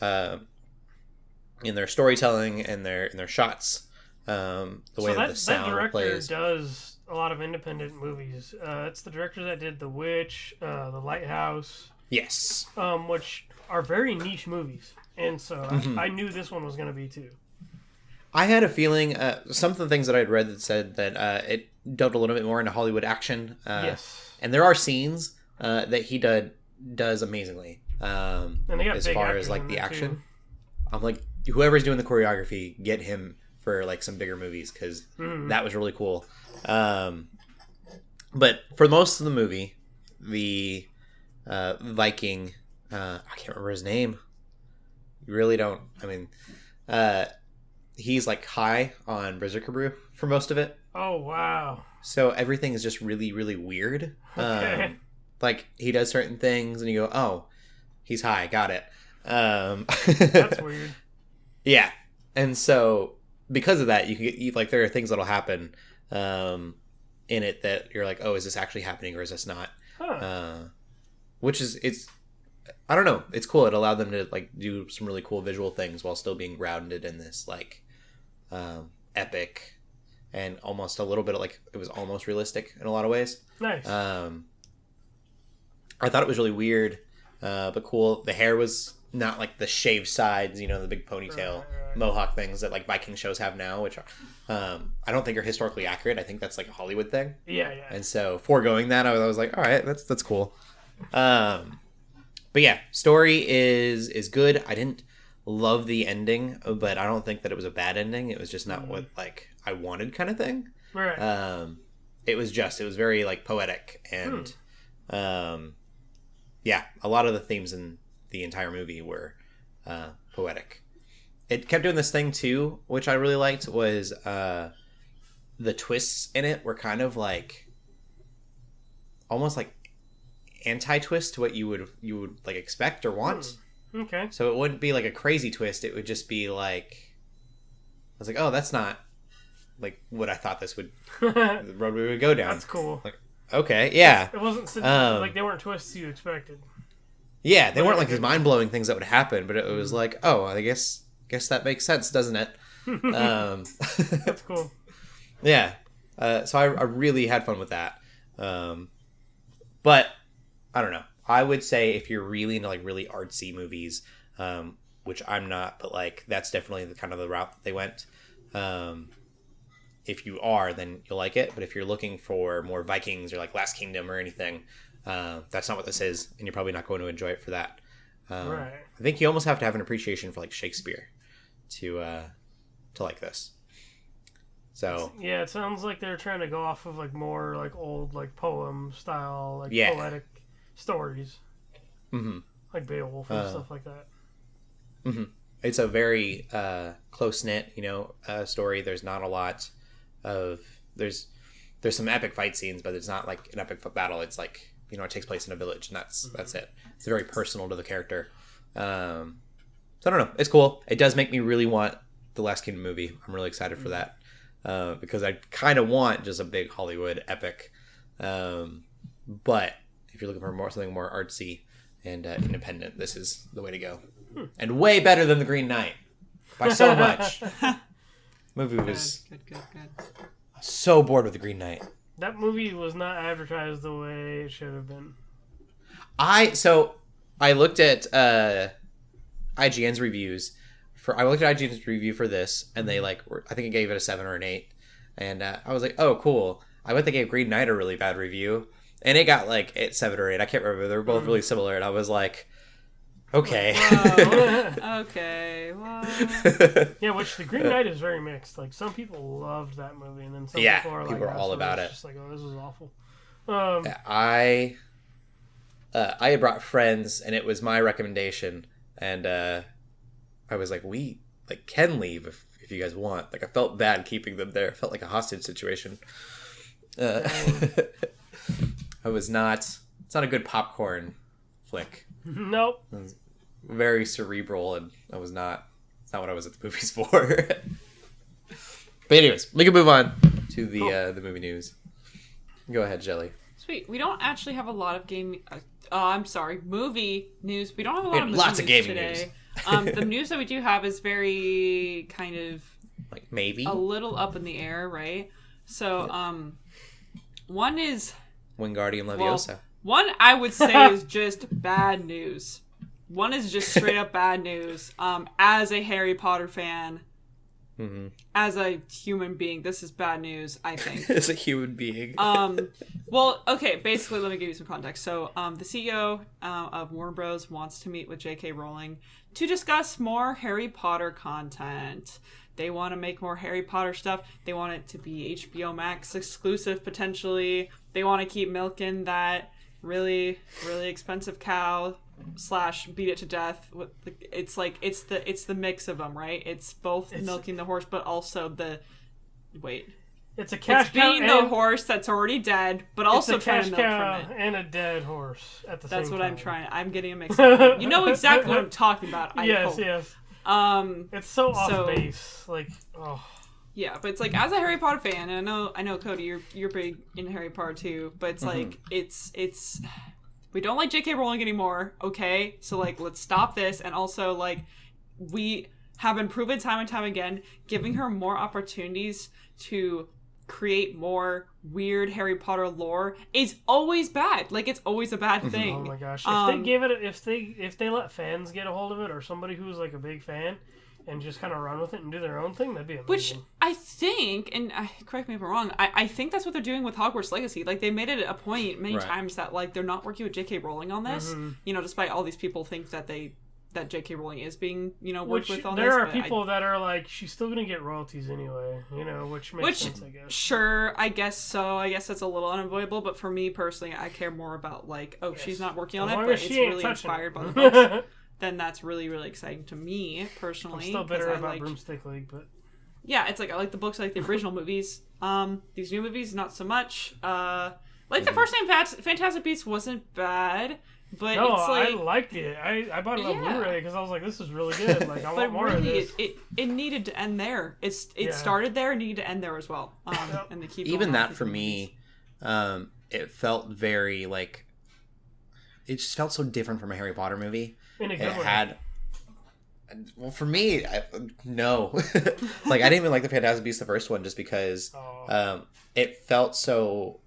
S1: in their storytelling and their shots. The way that the sound
S2: that director
S1: plays.
S2: does a lot of independent movies. It's the director that did The Witch, The Lighthouse,
S1: Yes.
S2: which are very niche movies, and so
S1: Mm-hmm.
S2: I knew this one was going to be too.
S1: I had a feeling, some of the things that I'd read that said that it delved a little bit more into Hollywood action.
S2: Yes,
S1: And there are scenes that he does amazingly.
S2: and they got
S1: As
S2: big
S1: far
S2: actors
S1: as like
S2: in
S1: the
S2: there,
S1: action,
S2: too.
S1: I'm like, whoever's doing the choreography, get him for like some bigger movies because that was really cool. But for most of the movie, the Viking, I can't remember his name. You really don't. I mean, he's like high on Berserker Brew for most of it.
S2: Oh wow!
S1: So everything is just really, really weird.
S2: Okay.
S1: Like he does certain things, and you go, "Oh, he's high, got it."
S2: That's weird.
S1: Yeah, and so because of that, you can get like there are things that'll happen in it that you're like, "Oh, is this actually happening or is this not?"
S2: Huh.
S1: Which is I don't know, it's cool. It allowed them to like do some really cool visual things while still being grounded in this like epic and almost a little bit of, like it was almost realistic in a lot of ways.
S2: Nice.
S1: I thought it was really weird, but cool. The hair was not like the shaved sides, you know, the big ponytail
S2: Right.
S1: mohawk things that like Viking shows have now, which are, I don't think are historically accurate. I think that's like a Hollywood thing.
S2: Yeah.
S1: And so foregoing that, I was like, all right, that's cool. But yeah, story is good. I didn't love the ending, but I don't think that it was a bad ending. It was just not what like I wanted kind of thing.
S2: Right.
S1: It was very like poetic and yeah, a lot of the themes in the entire movie were poetic. It kept doing this thing too, which I really liked, was the twists in it were kind of like almost like anti-twist to what you would like expect or want.
S2: Okay.
S1: So it wouldn't be like a crazy twist. It would just be like, I was like, oh, that's not like what I thought this would the road we would go down.
S2: That's cool.
S1: Like, okay, yeah.
S2: It wasn't like they weren't twists you expected.
S1: Yeah, they weren't like these mind-blowing things that would happen, but it was like, oh, I guess that makes sense, doesn't it?
S2: That's cool.
S1: Yeah. So I really had fun with that. But I don't know. I would say if you're really into like really artsy movies, which I'm not, but like that's definitely the kind of the route that they went. If you are, then you'll like it. But if you're looking for more Vikings or like Last Kingdom or anything, that's not what this is, and you're probably not going to enjoy it for that.
S2: Right.
S1: I think you almost have to have an appreciation for like Shakespeare to like this. So
S2: Yeah, it sounds like they're trying to go off of like more like old like poem style, like
S1: Yeah.
S2: poetic stories, like Beowulf and stuff like that.
S1: it's a very close knit, story. There's not a lot of there's some epic fight scenes, but it's not like an epic battle. It's like it takes place in a village, and that's it. It's very personal to the character. So I don't know. It's cool. It does make me really want the Last Kingdom movie. I'm really excited for that because I kind of want just a big Hollywood epic. But if you're looking for something more artsy and independent, this is the way to go. And way better than The Green Knight by so much. Movie was
S3: Good.
S1: so bored with The Green Knight.
S2: That movie was not advertised the way it should have been.
S1: I looked at IGN's reviews I looked at IGN's review for this, and they I think it gave it a 7 or an 8, and I was like, oh cool. I bet they gave Green Knight a really bad review, and it got like 7 or 8. I can't remember. They were both really similar, and I was like, okay.
S3: Wow. Okay. Well.
S2: Yeah, which The Green Knight is very mixed. Like some people loved that movie, and then some
S1: Yeah,
S2: people are like,
S1: people are all about it.
S2: Just like, oh, this is awful.
S1: I had brought friends, and it was my recommendation, and I was like, we can leave if you guys want. Like I felt bad keeping them there. It felt like a hostage situation. I was not. It's not a good popcorn flick.
S2: Nope.
S1: It was very cerebral, and I was not. It's not what I was at the movies for. But anyways, we can move on to the movie news. Go ahead, Shelley.
S3: Sweet. We don't actually have a lot of movie news. We don't have a lot of movie
S1: lots of gaming
S3: today. The news that we do have is very kind of
S1: like maybe
S3: a little up in the air, right? So, one is
S1: Wingardium Leviosa.
S3: One I would say is just bad news. One is just straight up bad news. As a Harry Potter fan, as a human being, this is bad news, I think.
S1: As a human being.
S3: Well, okay, basically, let me give you some context. So, the CEO of Warner Bros. Wants to meet with J.K. Rowling to discuss more Harry Potter content. They want to make more Harry Potter stuff. They want it to be HBO Max exclusive, potentially. They want to keep milking that really, really expensive cow / beat it to death. It's like it's the mix of them, right? It's both milking the horse, but also
S2: it's a cash cow
S3: being the horse that's already dead, but also trying to milk from it.
S2: And a dead horse at the same time.
S3: That's what I'm trying. I'm getting a mix up. You know exactly what I'm talking about. I hope.
S2: Yes. It's so off base. Like, oh.
S3: Yeah, but it's like, as a Harry Potter fan, and I know Cody, you're big in Harry Potter too, but it's like it's we don't like J.K. Rowling anymore, okay? So like, let's stop this, and also like, we have been proven time and time again, giving her more opportunities to create more weird Harry Potter lore is always bad. Like, it's always a bad thing.
S2: Oh my gosh! If they give it, if they let fans get a hold of it, or somebody who's like a big fan, and just kind of run with it and do their own thing, that'd be amazing.
S3: Which I think, and correct me if I'm wrong, I think that's what they're doing with Hogwarts Legacy. Like, they made it a point many times that like they're not working with J.K. Rowling on this. You know, despite all these people think that that J.K. Rowling is being, worked with on this.
S2: There are people that are like, she's still going to get royalties anyway, which makes sense, I guess.
S3: Sure, I guess so. I guess that's a little unavoidable, but for me personally, I care more about, like, she's not working on it, but it's really inspired by the books. Then that's really, really exciting to me, personally.
S2: I'm still bitter about Broomstick League, but...
S3: Yeah, it's like, I like the books, I like the original movies. These new movies, not so much. The first time Fantastic Beasts wasn't bad. But
S2: no,
S3: it's like,
S2: I liked it. I bought it on Blu-ray because I was like, this is really good. Like, I want more of this.
S3: It needed to end there. It started there and needed to end there as well. And they keep
S1: even that for me, it felt very like, it just felt so different from a Harry Potter movie.
S2: In a good way.
S1: Well, for me, no. Like, I didn't even like the Fantastic Beasts, the first one, just because it felt so.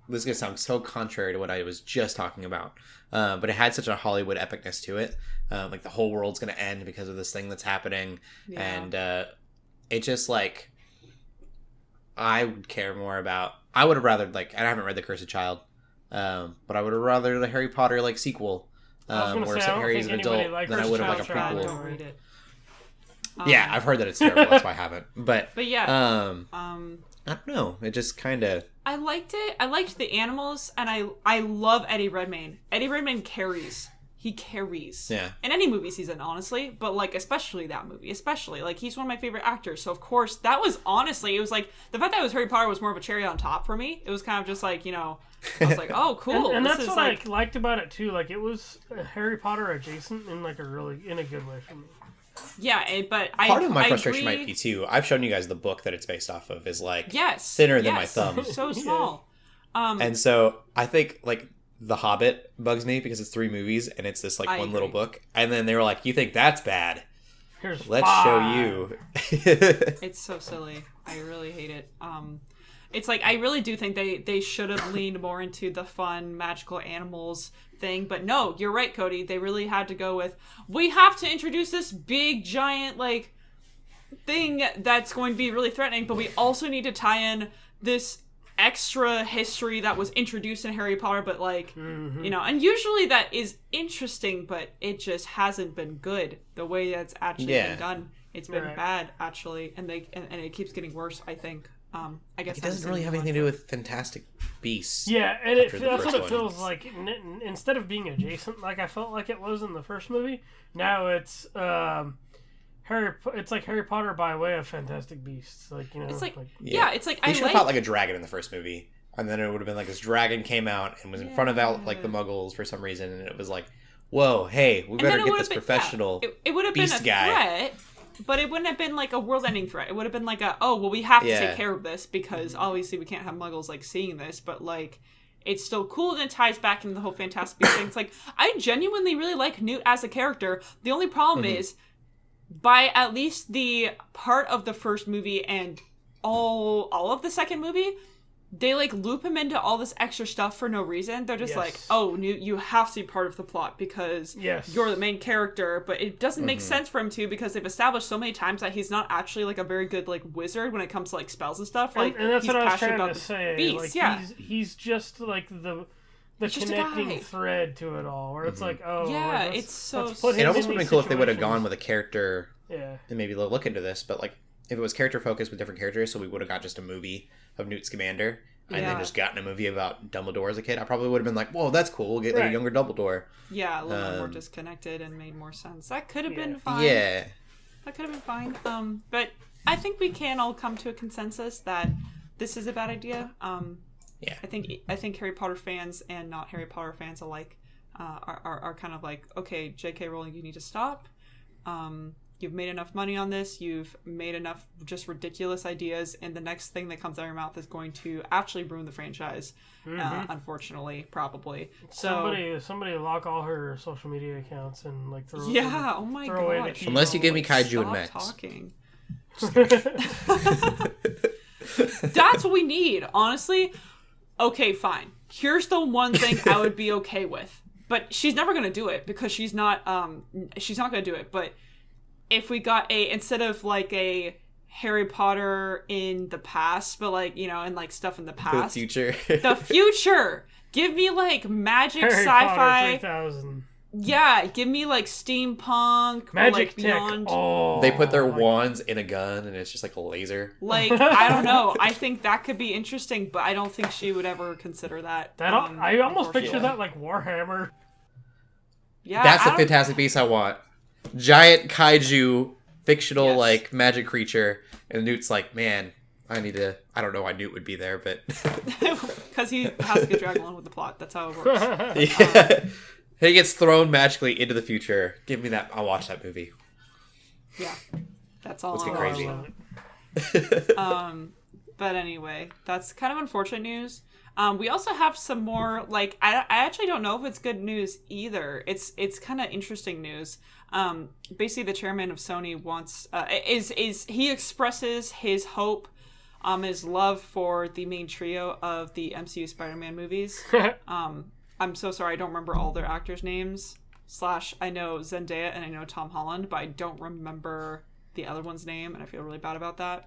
S1: This is going to sound so contrary to what I was just talking about. But it had such a Hollywood epicness to it. Like, the whole world's going to end because of this thing that's happening. Yeah. And it just, like, I would care more about... I would have rather, like... I haven't read The Cursed Child. But I would have rather the Harry Potter, like, sequel. Where Harry's an adult than I would have, like, a prequel.
S3: Don't read it.
S1: Yeah, I've heard that it's terrible. That's why I haven't. But
S3: yeah.
S1: I don't know. It just kind of...
S3: I liked it. I liked the animals, and I love Eddie Redmayne. Eddie Redmayne carries. He carries.
S1: Yeah.
S3: In any movies he's in, honestly, but like especially that movie, like he's one of my favorite actors. So of course that was honestly, it was like the fact that it was Harry Potter was more of a cherry on top for me. It was kind of just like, I was like, oh cool.
S2: and that's what I liked about it too. Like, it was Harry Potter adjacent in like in a good way for me.
S3: Yeah, but
S1: part of my frustration might be too. I've shown you guys the book that it's based off of is like thinner than my thumb,
S3: so small.
S1: And so I think like The Hobbit bugs me because it's 3 movies and it's this like one little book. And then they were like, "You think that's bad? Let's show you."
S3: It's so silly. I really hate it. It's like, I really do think they should have leaned more into the fun magical animals thing, but no, you're right, Cody. They really had to go with, we have to introduce this big giant like thing that's going to be really threatening, but we also need to tie in this extra history that was introduced in Harry Potter, but like and usually that is interesting, but it just hasn't been good the way that's actually been done. It's been bad actually, and it keeps getting worse, I think. I guess
S1: it doesn't really have anything to do with Fantastic Beasts.
S2: Yeah, and that's what it feels like. Instead of being adjacent, like I felt like it was in the first movie, now it's It's like Harry Potter by way of Fantastic Beasts. Like,
S3: it's like
S1: it's like
S3: I
S1: should have fought like a dragon in the first movie. and then it would have been like this dragon came out and was in front of like the Muggles for some reason, and it was like, whoa, hey, we better get this professional
S3: it would have been a
S1: guy.
S3: threat, but it wouldn't have been like a world-ending threat. It would have been like we have to take care of this because obviously we can't have Muggles like seeing this, but like it's still cool and it ties back into the whole Fantastic Beasts thing. It's like I genuinely really like Newt as a character. The only problem is by at least the part of the first movie and all of the second movie, they like loop him into all this extra stuff for no reason. They're just like, oh, Newt, you have to be part of the plot because you're the main character, but it doesn't make sense for him to because they've established so many times that he's not actually like a very good like wizard when it comes to like spells and stuff. Like,
S2: and that's
S3: he's
S2: what I was
S3: passionate
S2: trying
S3: about
S2: to
S3: the
S2: say.
S3: beasts.
S2: Like, he's just like the connecting thread to it all, where it's like,
S3: it's so.
S1: It almost would have been cool if they would have gone with a character.
S2: Yeah.
S1: And maybe they'll look into this, but like if it was character focused with different characters, so we would have got just a movie of Newt Scamander. And then just gotten a movie about Dumbledore as a kid, I probably would have been like, whoa, that's cool. We'll get like, a younger Dumbledore.
S3: Yeah, a little bit more disconnected and made more sense. That could have been fine.
S1: Yeah.
S3: That could have been fine. But I think we can all come to a consensus that this is a bad idea.
S1: Yeah.
S3: I think Harry Potter fans and not Harry Potter fans alike are kind of like, okay, J.K. Rowling, you need to stop. You've made enough money on this. You've made enough just ridiculous ideas, and the next thing that comes out of your mouth is going to actually ruin the franchise. Unfortunately, probably. So
S2: somebody lock all her social media accounts and like throw.
S3: Yeah. Oh my god.
S1: Unless you give me Kaiju and Mechs.
S3: Talking. That's what we need, honestly. Okay, fine. Here's the one thing I would be okay with, but she's never gonna do it because she's not gonna do it. But if we got instead of like a Harry Potter in the past, but like, you know, and like stuff in the past.
S1: The future.
S3: The future. Give me like magic
S2: Harry
S3: sci-fi.
S2: Potter 3000.
S3: Yeah, give me like steampunk.
S2: Magic
S3: or, like,
S2: tech.
S3: beyond.
S2: Oh,
S1: they put their wands in a gun and it's just like a laser.
S3: Like, I don't know. I think that could be interesting, but I don't think she would ever consider that.
S2: I almost picture that like Warhammer.
S3: Yeah,
S1: that's the Fantastic Beast I want. Giant kaiju, fictional like magic creature, and Newt's like, man, I don't know why Newt would be there, but
S3: because he has to get dragged along with the plot. That's how it works.
S1: Yeah. He gets thrown magically into the future. Give me that. I'll watch that movie.
S3: Yeah, that's all.
S1: Let's get crazy.
S3: But anyway, that's kind of unfortunate news. We also have some more, like, I actually don't know if it's good news either. It's kind of interesting news. Basically, the chairman of Sony wants he expresses his hope, his love for the main trio of the MCU Spider-Man movies. I'm so sorry, I don't remember all their actors' names. / I know Zendaya and I know Tom Holland, but I don't remember the other one's name, and I feel really bad about that.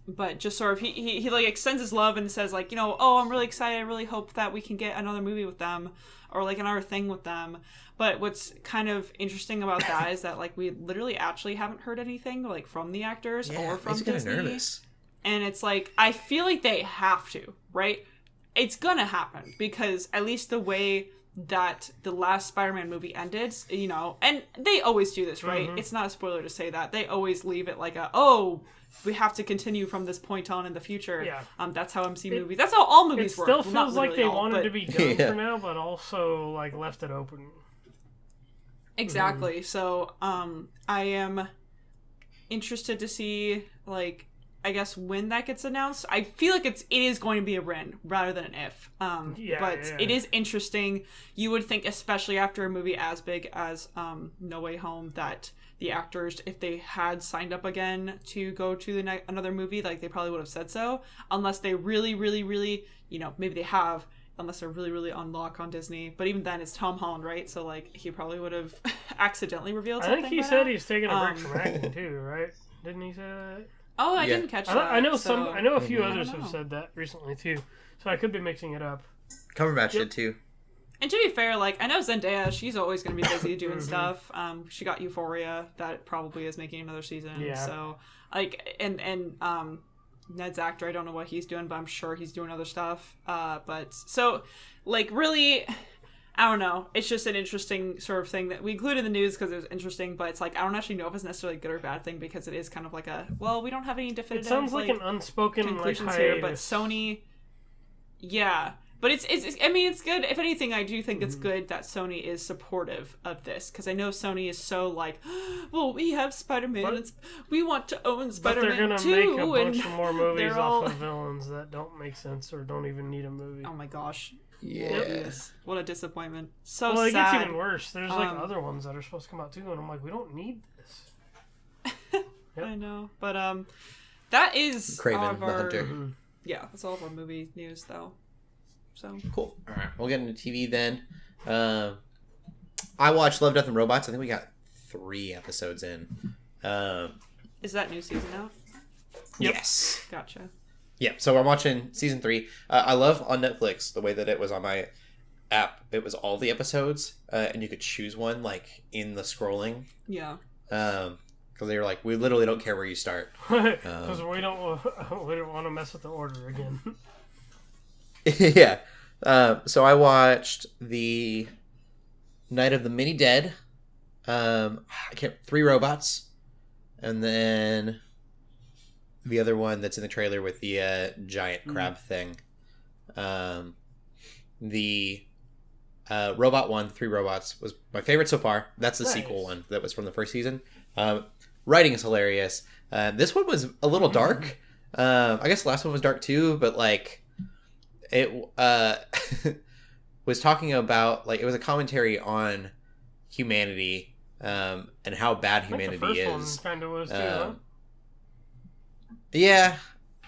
S3: But just sort of, he like extends his love and says like, you know, oh, I'm really excited. I really hope that we can get another movie with them or like another thing with them. But what's kind of interesting about that is that like we literally actually haven't heard anything like from the actors or from Disney.
S1: Nervous.
S3: And it's like, I feel like they have to, right? It's gonna happen because at least the way that the last Spider-Man movie ended, you know, and they always do this, right? It's not a spoiler to say that. They always leave it like we have to continue from this point on in the future.
S2: Yeah.
S3: That's how movies. That's how all movies work.
S2: It still feels like they
S3: all,
S2: wanted to be done for now, but also like left it open.
S3: Exactly. So, I am interested to see like, I guess when that gets announced. I feel like it is going to be a when rather than an if. It is interesting. You would think, especially after a movie as big as No Way Home, that the actors, if they had signed up again to go to another movie, like they probably would have said so, unless they really, really, really, you know, maybe they have, unless they're really, really on lock on Disney. But even then, it's Tom Holland, right? So like he probably would have accidentally revealed something.
S2: I think he said he's taking a break from acting too, right? Didn't he say that?
S3: Oh, I didn't catch that.
S2: I know a few others have said that recently too, so I could be mixing it up.
S1: Cumberbatch did too.
S3: And to be fair, like, I know Zendaya, she's always going to be busy doing stuff. She got Euphoria, that probably is making another season. Yeah. So, like, and Ned's actor, I don't know what he's doing, but I'm sure he's doing other stuff. But so, like, really, I don't know. It's just an interesting sort of thing that we included in the news because it was interesting, but it's like, I don't actually know if it's necessarily a good or bad thing because it is kind of like we don't have any definitive
S2: It sounds like an unspoken
S3: conclusions
S2: here,
S3: but Sony, yeah. But it's I mean, it's good. If anything, I do think it's good that Sony is supportive of this because I know Sony is so like, well, we have Spider-Man. We want to own Spider-Man too.
S2: But they're gonna make a bunch of more movies
S3: all...
S2: off of villains that don't make sense or don't even need a movie.
S3: Oh my gosh.
S1: Yeah.
S3: What a disappointment. So
S2: well,
S3: sad.
S2: It gets even worse. There's like other ones that are supposed to come out too, and I'm like, we don't need this.
S3: Yep. I know, but that is
S1: Kraven
S3: all of
S1: the
S3: our,
S1: Hunter.
S3: Yeah, that's all of our movie news though. So
S1: cool. All right, we'll get into TV then. I watched Love, Death, and Robots. I think we got 3 episodes in.
S3: Is that new season out?
S2: Yep.
S3: Yes. Gotcha.
S1: Yeah, so I'm watching season 3. I love on Netflix the way that it was on my app. It was all the episodes, and you could choose one like in the scrolling.
S3: Yeah.
S1: Because they were like, we literally don't care where you start.
S2: Because we don't want to mess with the order again.
S1: Yeah. So I watched the Night of the Mini Dead. 3 robots, and then the other one that's in the trailer with the giant crab thing. The robot one, 3 robots, was my favorite so far. That's the sequel one that was from the first season. Writing is hilarious. This one was a little dark. I guess the last one was dark too, but like it was talking about like it was a commentary on humanity and how bad humanity
S2: I think the
S1: is.
S2: first one kind of was too, huh?
S1: Yeah,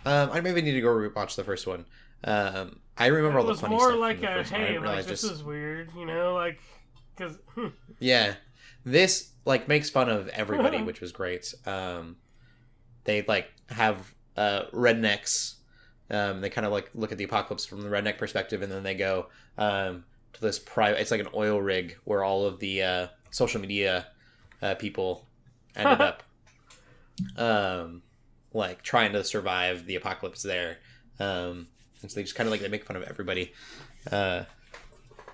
S1: I maybe need to go rewatch the first one. I remember all the funny stuff.
S2: It was more like
S1: from the first one.
S2: hey, like this is weird, you know, like because
S1: yeah, this like makes fun of everybody, which was great. They like have rednecks. They kind of like look at the apocalypse from the redneck perspective, and then they go to this private. It's like an oil rig where all of the social media people ended up like trying to survive the apocalypse there. And so they just kind of like they make fun of everybody. Yeah,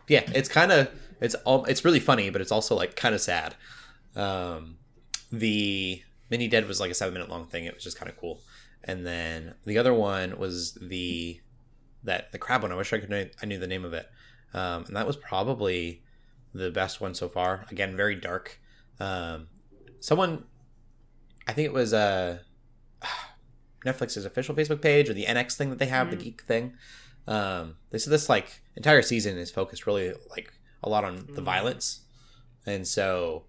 S1: it's really funny, but it's also like kind of sad. The Mini Dead was like a 7-minute long thing. It was just kind of cool. And then the other one was the crab one. I wish I knew the name of it. And that was probably the best one so far. Again, very dark. Someone, I think it was Netflix's official Facebook page or the NX thing that they have, the geek thing. They said this like entire season is focused really like a lot on the violence, and so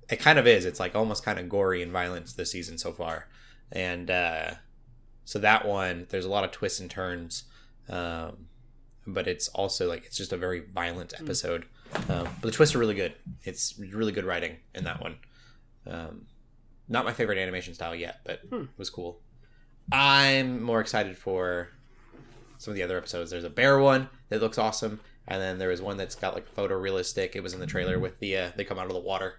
S1: it kind of is. It's like almost kind of gory and violent this season so far, and so that one there's a lot of twists and turns, but it's also like it's just a very violent episode. But the twists are really good. It's really good writing in that one. Not my favorite animation style yet, but it was cool. I'm more excited for some of the other episodes. There's a bear one that looks awesome, and then there was one that's got like photorealistic. It was in the trailer with the they come out of the water.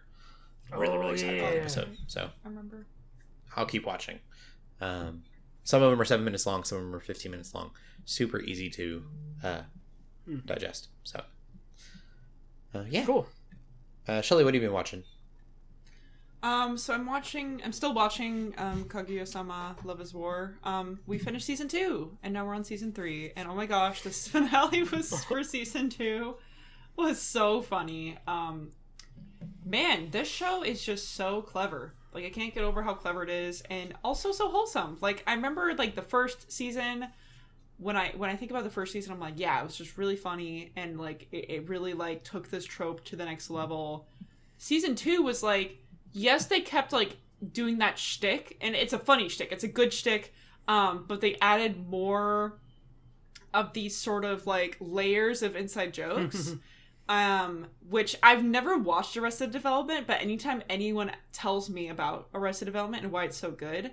S1: Really excited for that episode. So
S3: I remember.
S1: I'll keep watching. Some of them are 7 minutes long. Some of them are 15 minutes long. Super easy to digest. So yeah,
S2: cool.
S1: Shelley, what have you been watching?
S3: So I'm still watching Kaguya-sama Love is War. We finished season 2 and now we're on season 3, and oh my gosh, this finale was for season 2 was so funny. Man, this show is just so clever. Like I can't get over how clever it is, and also so wholesome. Like I remember like the first season when I think about the first season, I'm like, yeah, it was just really funny, and like it really like took this trope to the next level. Season 2 was like, yes, they kept like doing that shtick, and it's a funny shtick. It's a good shtick, but they added more of these sort of like layers of inside jokes, which I've never watched Arrested Development, but anytime anyone tells me about Arrested Development and why it's so good,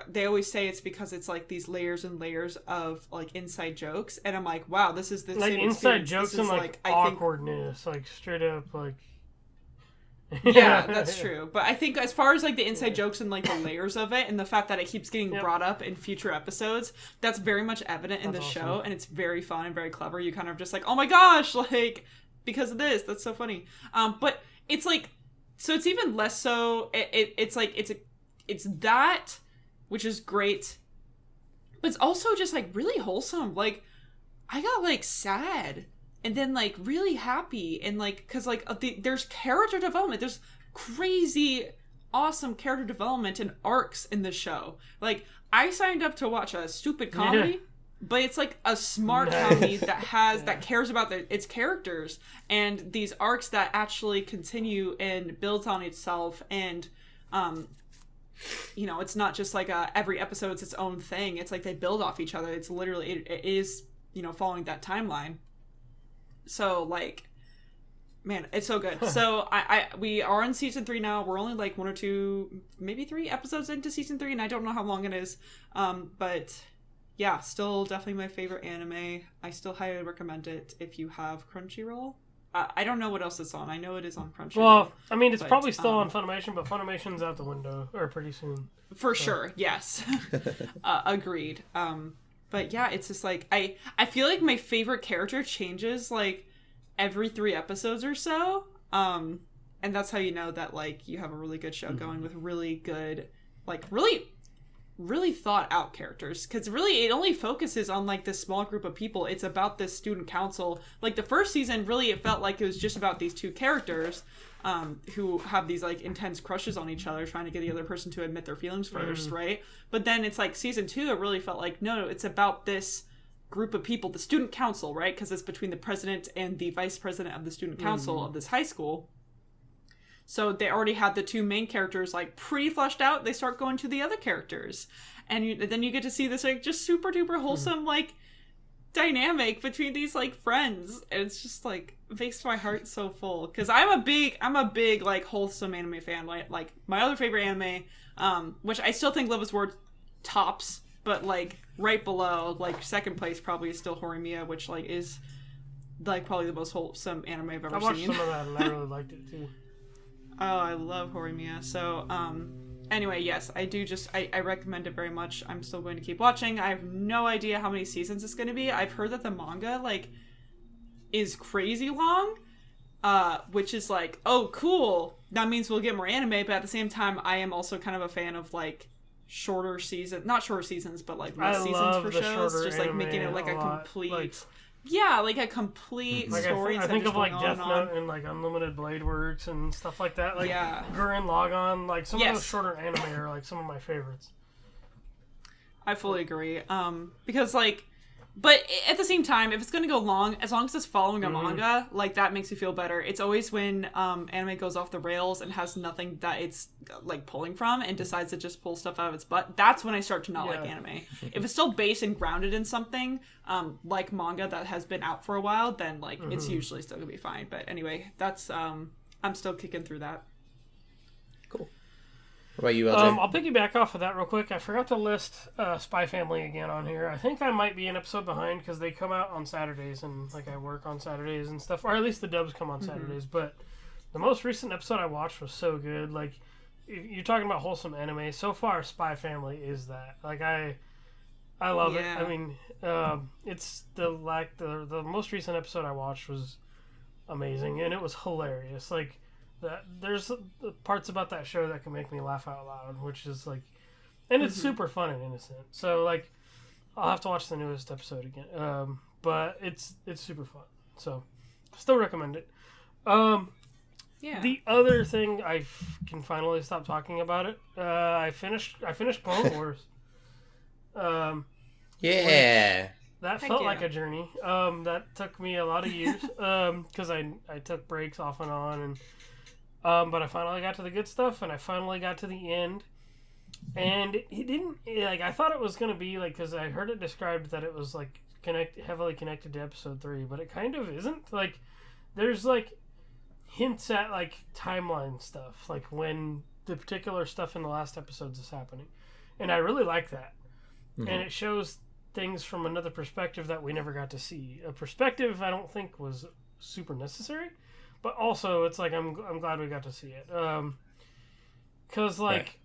S3: they always say it's because it's like these layers and layers of like inside jokes, and I'm like, wow, this is the
S2: like
S3: same
S2: inside
S3: experience.
S2: jokes and like awkwardness, like straight up like.
S3: Yeah, that's true. But I think as far as like the inside jokes and like the layers of it and the fact that it keeps getting brought up in future episodes, that's very much evident in the show, and it's very fun and very clever. You kind of just like, oh my gosh, like because of this. That's so funny. But it's like, so it's even less so. It's like it's that, which is great, but it's also just like really wholesome. Like I got like sad and then like really happy, and like because like there's character development. There's crazy awesome character development and arcs in the show. Like I signed up to watch a stupid comedy. But it's like a smart comedy that cares about its characters and these arcs that actually continue and builds on itself. And, it's not just like every episode's its own thing. It's like they build off each other. It's literally, it is, following that timeline. So like, man, it's so good. So we are in season 3 now. We're only like 1 or 2, maybe 3 episodes into season 3, and I don't know how long it is. But yeah, still definitely my favorite anime. I still highly recommend it if you have Crunchyroll. I don't know what else it's on. I know it is on Crunchyroll.
S2: Well, I mean, it's probably still on Funimation, but Funimation's out the window, or pretty soon.
S3: For sure, yes. Agreed. But yeah, it's just like, I feel like my favorite character changes like every 3 episodes or so. And that's how you know that like you have a really good show going with really good, like really thought out characters, because really it only focuses on like this small group of people. It's about this student council. Like the first season, really it felt like it was just about these 2 characters who have these like intense crushes on each other, trying to get the other person to admit their feelings first, right? But then it's like season 2, it really felt like no, it's about this group of people, the student council, right? Because it's between the president and the vice president of the student council of this high school. So they already had the 2 main characters like pretty fleshed out. They start going to the other characters, and then you get to see this like just super duper wholesome like dynamic between these like friends. And it's just like makes my heart so full, because I'm a big like wholesome anime fan. Like my other favorite anime, which I still think Love is War tops, but like right below, like second place probably is still Horimiya, which like is like probably the most wholesome anime I've ever seen.
S2: I watched some of that and I really liked it too.
S3: Oh, I love Horimiya. So, anyway, yes, I recommend it very much. I'm still going to keep watching. I have no idea how many seasons it's going to be. I've heard that the manga, like, is crazy long, which is like, oh, cool. That means we'll get more anime, but at the same time, I am also kind of a fan of, like, not shorter seasons, but, like, less seasons for shows. Just, like, making it, like, a complete... Like, yeah, like a complete story.
S2: I think of like Death Note and like Unlimited Blade Works and stuff like that. Like Gurren Lagann, like some of those shorter anime are like some of my favorites.
S3: I fully agree. Because like, but at the same time, if it's going to go long, as long as it's following a manga, like that makes you feel better. It's always when anime goes off the rails and has nothing that it's like pulling from and decides to just pull stuff out of its butt. That's when I start to not like anime. If it's still based and grounded in something, like manga that has been out for a while, then like it's usually still gonna be fine. But anyway, that's I'm still kicking through that.
S1: Cool. What about you, LJ?
S2: I'll piggyback off of that real quick. I forgot to list Spy Family again on here. I think I might be an episode behind because they come out on Saturdays, and like I work on Saturdays and stuff, or at least the dubs come on Saturdays. But the most recent episode I watched was so good. Like, if you're talking about wholesome anime, so far Spy Family is that. Like I love it. I mean, it's the most recent episode I watched was amazing, and it was hilarious. Like. There's parts about that show that can make me laugh out loud, which is like, and it's super fun and innocent. So like, I'll have to watch the newest episode again. But it's super fun. So, still recommend it. The other thing I can finally stop talking about it. I finished Clone Wars. That felt like a journey. That took me a lot of years. Because I took breaks off and on and. But I finally got to the good stuff, and I finally got to the end. And it didn't, like, I thought it was going to be, like, because I heard it described that it was, like, heavily connected to episode 3, but it kind of isn't. Like, there's, like, hints at, like, timeline stuff, like, when the particular stuff in the last episodes is happening. And I really like that. And it shows things from another perspective that we never got to see. A perspective I don't think was super necessary. But also, it's like, I'm glad we got to see it. Because, like,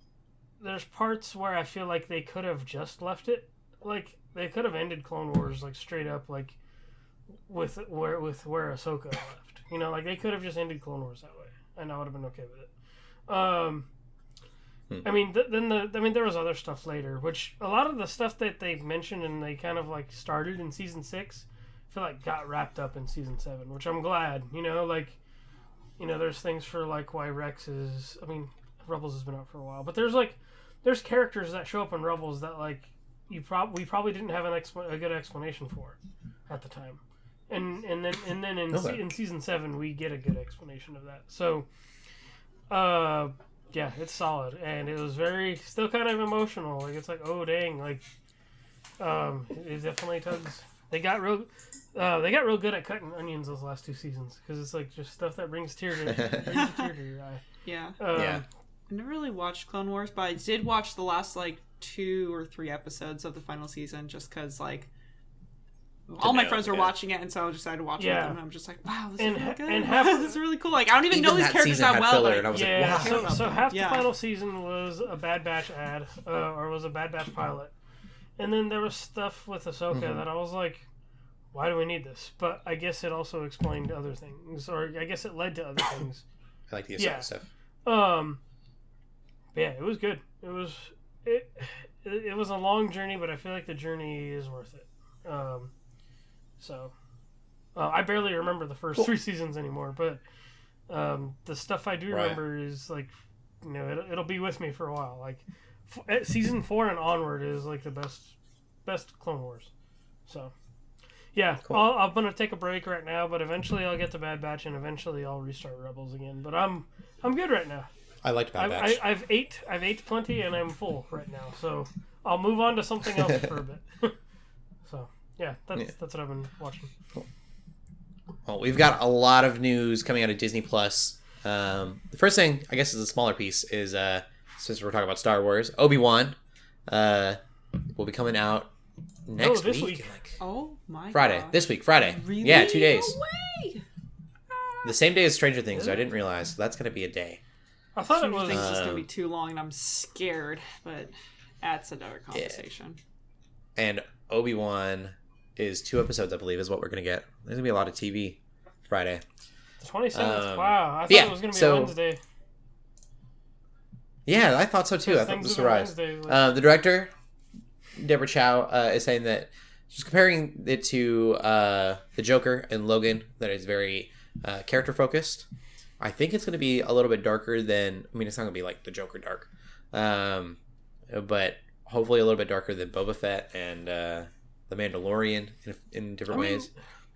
S2: there's parts where I feel like they could have just left it. Like, they could have ended Clone Wars, like, straight up, like, with where Ahsoka left. You know, like they could have just ended Clone Wars that way, and I would have been okay with it. I mean, there was other stuff later, which a lot of the stuff that they mentioned and they kind of like started in season 6, I feel like got wrapped up in season 7, which I'm glad. You know, like, you know, there's things for like why Rex is. I mean, Rebels has been out for a while, but there's characters that show up in Rebels that like we probably didn't have a good explanation for at the time, and then in season 7 we get a good explanation of that. So, yeah, it's solid, and it was still kind of emotional. Like it's like, oh dang, like it definitely tugs. They got real good at cutting onions those last 2 seasons because it's like just stuff that brings tear to your eye.
S3: Yeah.
S1: Yeah.
S3: I never really watched Clone Wars, but I did watch the last like 2 or 3 episodes of the final season just because like all my friends were watching it, and so I decided to watch it with them. And I'm just like, wow, this is really good. And this is really cool. Like I don't even know these characters that well.
S1: Filler, and I was like, wow.
S2: So half the final season was a Bad Batch ad, or was a Bad Batch pilot, and then there was stuff with Ahsoka that I was like, why do we need this? But I guess it also explained other things, or I guess it led to other things.
S1: I like the Ahsoka stuff.
S2: Yeah, it was good. It was a long journey, but I feel like the journey is worth it. So I barely remember the first 3 seasons anymore, but the stuff I do remember is like, you know, it'll be with me for a while. Like season 4 and onward is like the best Clone Wars. So yeah, cool. I'm gonna take a break right now, but eventually I'll get to Bad Batch, and eventually I'll restart Rebels again. But I'm good right now.
S1: I liked Bad Batch.
S2: I've ate plenty, and I'm full right now. So I'll move on to something else for a bit. So yeah, that's what I've been watching.
S1: Cool. Well, we've got a lot of news coming out of Disney Plus. The first thing, I guess, is a smaller piece. Is since we're talking about Star Wars, Obi-Wan will be coming out next week.
S3: Oh my
S1: Friday.
S3: God.
S1: This week, Friday.
S3: Really?
S1: Yeah, 2 days.
S3: No way.
S1: The same day as Stranger Things, so I didn't realize. So that's going to be a day.
S3: I thought it was going to be too long, and I'm scared, but that's another conversation.
S1: Yeah. And Obi-Wan is 2 episodes, I believe, is what we're going to get. There's going to be a lot of TV Friday.
S2: The 27th? Wow. I thought it was going to be Wednesday.
S1: Yeah, I thought so too. I thought it was a surprise. The director, Deborah Chow, is saying that she's comparing it to the Joker and Logan, that is very character focused. I think it's going to be a little bit darker than, I mean, it's not going to be like the Joker dark, but hopefully a little bit darker than Boba Fett and the Mandalorian in different ways.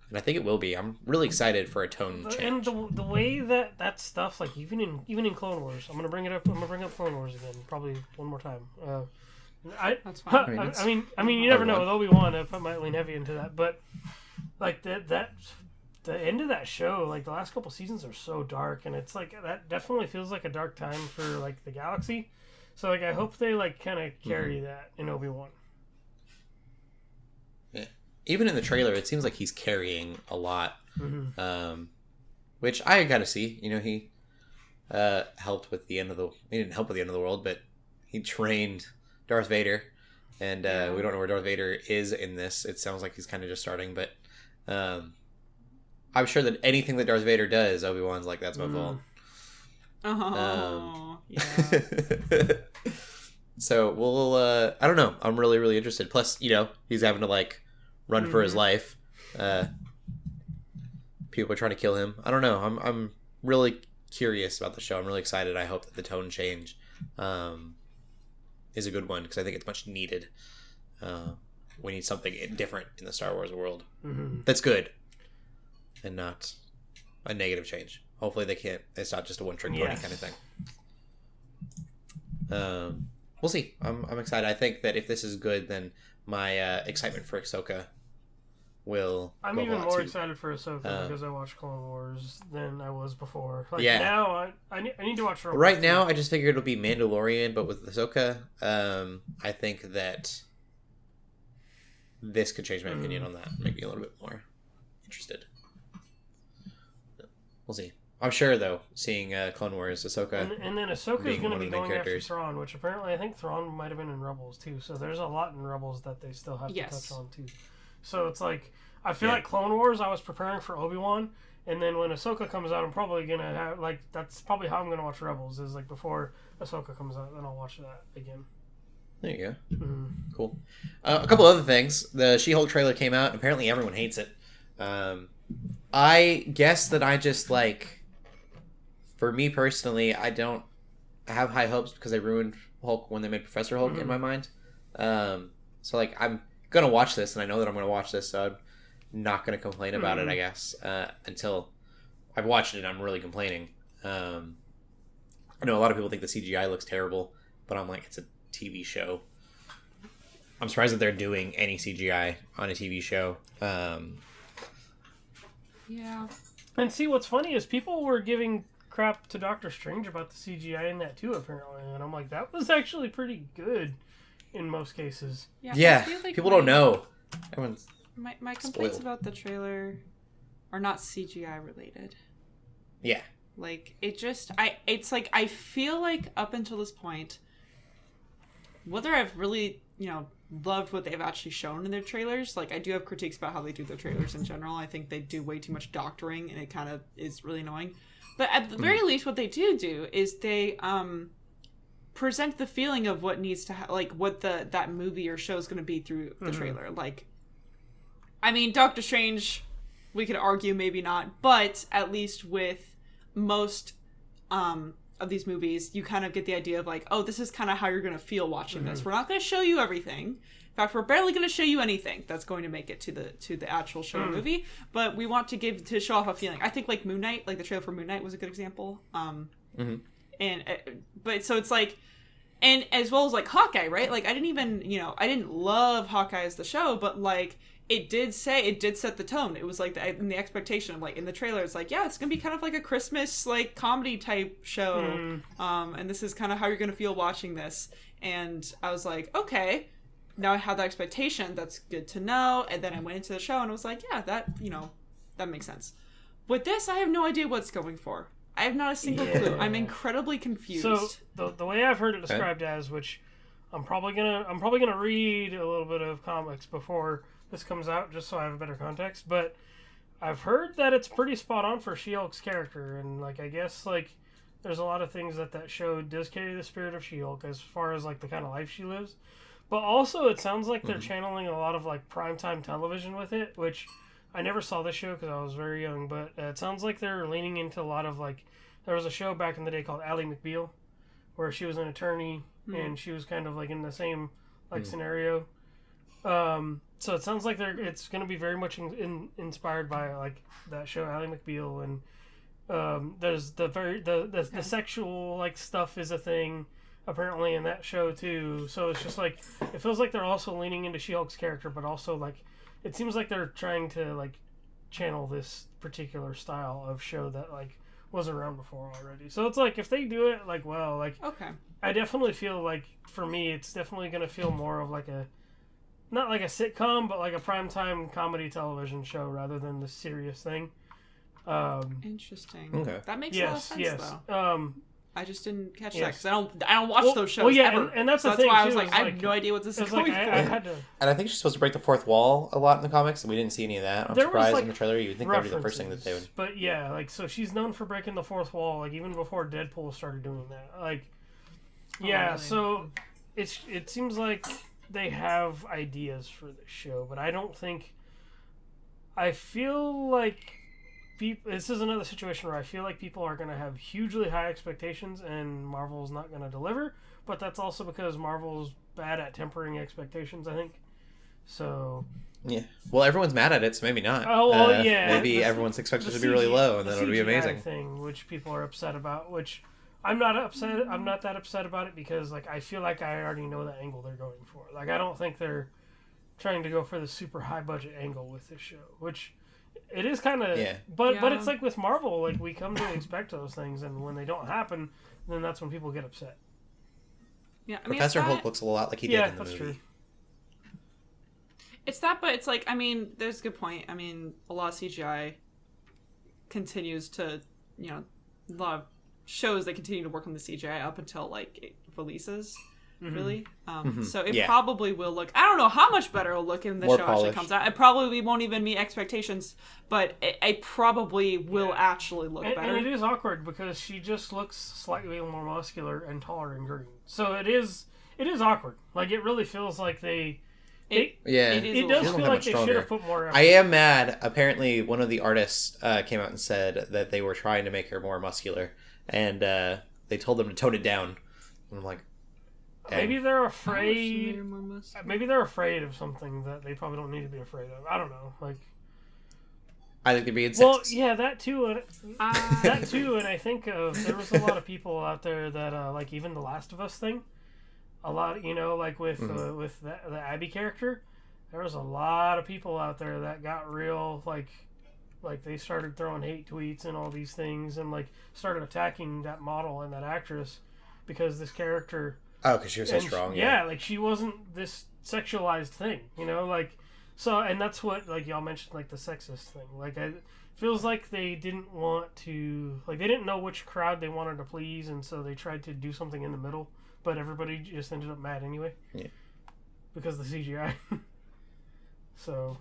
S1: And I think it will be. I'm really excited for a tone change.
S2: And the way that stuff, like even in Clone Wars, I'm gonna bring it up. I'm gonna bring up Clone Wars again, probably one more time.
S3: That's fine.
S2: I mean, you never know with Obi-Wan. I might lean heavy into that, but like the end of that show, like the last couple seasons are so dark, and it's like that definitely feels like a dark time for like the galaxy. So like I hope they like kind of carry that in Obi-Wan.
S1: Yeah. Even in the trailer, it seems like he's carrying a lot, which I gotta see. You know, he helped with the end of the. He didn't help with the end of the world, but he trained Darth Vader, and we don't know where Darth Vader is in this. It sounds like he's kind of just starting, but I'm sure that anything that Darth Vader does, Obi-Wan's like, that's my fault.
S3: Yeah.
S1: So we'll. I don't know. I'm really, really interested. Plus, you know, he's having to like run for his life. People are trying to kill him. I don't know. I'm really curious about the show. I'm really excited. I hope that the tone change is a good one, because I think it's much needed. We need something different in the Star Wars world that's good and not a negative change. Hopefully they can't. It's not just a one-trick pony kind of thing. We'll see. I'm excited. I think that if this is good, then my excitement for Ahsoka will.
S2: I'm even more excited for Ahsoka because I watched Clone Wars than I was before. Like now, I need to watch.
S1: Right now, I just figured it'll be Mandalorian, but with Ahsoka, I think that this could change my opinion on that. Make me a little bit more interested. We'll see. I'm sure, though, seeing Clone Wars, Ahsoka...
S2: And then Ahsoka is going to be going after Thrawn, which apparently I think Thrawn might have been in Rebels, too. So there's a lot in Rebels that they still have to touch on, too. So it's like, I feel like Clone Wars, I was preparing for Obi-Wan, and then when Ahsoka comes out, I'm probably gonna have like that's probably how I'm gonna watch Rebels is like before Ahsoka comes out, then I'll watch that again.
S1: There you go.
S2: Mm-hmm.
S1: Cool. A couple other things. The She-Hulk trailer came out. Apparently, everyone hates it. I guess that I just like. For me personally, I don't have high hopes because they ruined Hulk when they made Professor Hulk in my mind. So like I'm gonna watch this, and I know that I'm gonna watch this, so I'm not gonna complain about it. I guess until I've watched it, and I'm really complaining. I know a lot of people think the CGI looks terrible, but I'm like, it's a TV show. I'm surprised that they're doing any CGI on a TV show.
S3: Yeah.
S2: And see, what's funny is people were giving crap to Doctor Strange about the CGI in that too, apparently, and I'm like, that was actually pretty good in most cases.
S1: Yeah,
S3: I feel like
S1: people don't know. Everyone's
S3: my complaints
S1: spoiled.
S3: about the trailer are not CGI related.
S1: Yeah.
S3: Like, it's like, I feel like up until this point, whether I've really, loved what they've actually shown in their trailers, like, I do have critiques about how they do their trailers in general. I think they do way too much doctoring, and it kind of is really annoying. But at the very least, what they do is they, present the feeling of what needs to like what that movie or show is going to be through the trailer. Like, I mean, Doctor Strange, we could argue maybe not, but at least with most of these movies, you kind of get the idea of like, oh, this is kind of how you're going to feel watching this. We're not going to show you everything. In fact, we're barely going to show you anything that's going to make it to the actual show movie, but we want to show off a feeling. I think like Moon Knight, like the trailer for Moon Knight was a good example. But so it's like, and as well as like Hawkeye, right? Like I didn't love Hawkeye as the show, but like it did set the tone. It was like in the expectation of like in the trailer, it's like, yeah, it's gonna be kind of like a Christmas like comedy type show, and this is kind of how you're gonna feel watching this. And I was like, okay, now I have that expectation. That's good to know. And then I went into the show and I was like, yeah, that makes sense. With this, I have no idea what it's going for. I have not a single clue. I'm incredibly confused.
S2: So the way I've heard it described as, which I'm probably gonna read a little bit of comics before this comes out, just so I have a better context. But I've heard that it's pretty spot on for She-Hulk's character, and like I guess like there's a lot of things that show does carry the spirit of She-Hulk as far as like the kind of life she lives. But also it sounds like they're channeling a lot of like primetime television with it, which I never saw this show because I was very young, but it sounds like they're leaning into a lot of like, there was a show back in the day called Ally McBeal, where she was an attorney and she was kind of like in the same like scenario. So it sounds like it's going to be very much inspired by like that show Ally McBeal, and there's the sexual like stuff is a thing apparently in that show too. So it's just like it feels like they're also leaning into She-Hulk's character, but also like it seems like they're trying to like channel this particular style of show that like was around before already. So it's like if they do it like well, like
S3: okay,
S2: I definitely feel like for me it's definitely gonna feel more of like a not like a sitcom, but like a primetime comedy television show rather than the serious thing.
S3: Interesting.
S1: Okay.
S3: That makes a lot of sense though. I just didn't catch that because I don't watch those shows ever.
S2: And that's
S3: so
S2: the
S3: that's
S2: thing
S3: why
S2: too,
S3: I was like, I have no idea what this is going for.
S2: I had to,
S1: and I think she's supposed to break the fourth wall a lot in the comics, and we didn't see any of that. I'm surprised in the trailer. You would think that would be the first thing that they would.
S2: But yeah, like so she's known for breaking the fourth wall, like even before Deadpool started doing that. Like, yeah, really? So it seems like they have ideas for the show, but I don't think. I feel like. This is another situation where I feel like people are going to have hugely high expectations and Marvel's not going to deliver, but that's also because Marvel's bad at tempering expectations, I think. So...
S1: Yeah. Well, everyone's mad at it, so maybe not.
S2: Oh, well, yeah.
S1: Maybe everyone's expected to be really low, and then it'll be amazing.
S2: Thing, which people are upset about, which I'm not upset. I'm not that upset about it because, like, I feel like I already know the angle they're going for. Like, I don't think they're trying to go for the super high budget angle with this show, which... It is kind of, but it's like with Marvel, like we come to expect those things, and when they don't happen, then that's when people get upset.
S3: Yeah, I mean,
S1: Professor Hulk looks a lot like he did in the movie.
S2: True.
S3: It's that, but it's like, I mean, there's a good point. I mean, a lot of CGI continues to, a lot of shows that continue to work on the CGI up until like it releases. really. So it
S1: Yeah.
S3: probably will look. I don't know how much better it'll look in the
S1: More
S3: show actually
S1: polished.
S3: comes out. It probably won't even meet expectations, but it probably will actually look
S2: And
S3: better.
S2: it is awkward because she just looks slightly more muscular and taller and green. So it is awkward. Like, it really feels like
S3: It
S1: Yeah.
S3: is a
S2: it
S3: little-
S2: does
S1: She doesn't
S2: feel
S1: look
S2: like
S1: much
S2: they should
S1: stronger.
S2: have put more effort.
S1: I am mad. Apparently, one of the artists came out and said that they were trying to make her more muscular, and they told them to tone it down. And I'm like, dang.
S2: Maybe they're
S3: I wish she made
S2: afraid.
S3: her more muscular.
S2: Maybe they're afraid of something that they probably don't need to be afraid of. I don't know. Like,
S1: I think they're being
S2: well,
S1: sexist.
S2: yeah, that too. And I think there was a lot of people out there that like even the Last of Us thing. A lot, like with the Abby character, there was a lot of people out there that got real like they started throwing hate tweets and all these things and like started attacking that model and that actress because this character.
S1: Oh, because she was so
S2: and
S1: strong.
S2: yeah, like she wasn't this sexualized thing, like so, and that's what like y'all mentioned, like the sexist thing. Like it feels like they didn't want to, like they didn't know which crowd they wanted to please, and so they tried to do something in the middle, but everybody just ended up mad anyway.
S1: Yeah.
S2: Because of the CGI. So.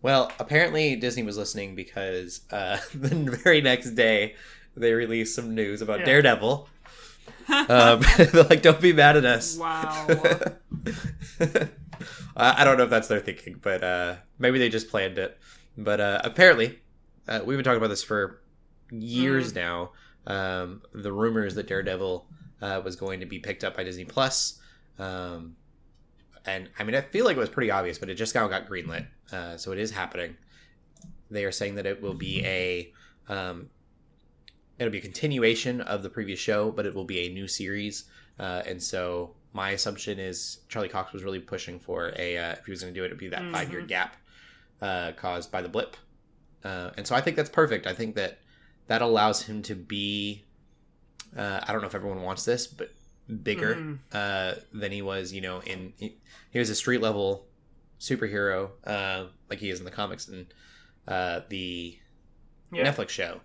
S1: Well, apparently Disney was listening because the very next day they released some news about Daredevil. They're like, don't be mad at us.
S3: Wow.
S1: I don't know if that's their thinking, but maybe they just planned it. But apparently, we've been talking about this for years now. The rumors that Daredevil was going to be picked up by Disney Plus. And I mean, I feel like it was pretty obvious, but it just now got greenlit. So it is happening. They are saying that it will be it'll be a continuation of the previous show, but it will be a new series. And so my assumption is Charlie Cox was really pushing for if he was going to do it, it'd be that 5-year gap caused by the blip. And so I think that's perfect. I think that allows him to be, I don't know if everyone wants this, but bigger than he was, he was a street level superhero like he is in the comics and the Netflix show.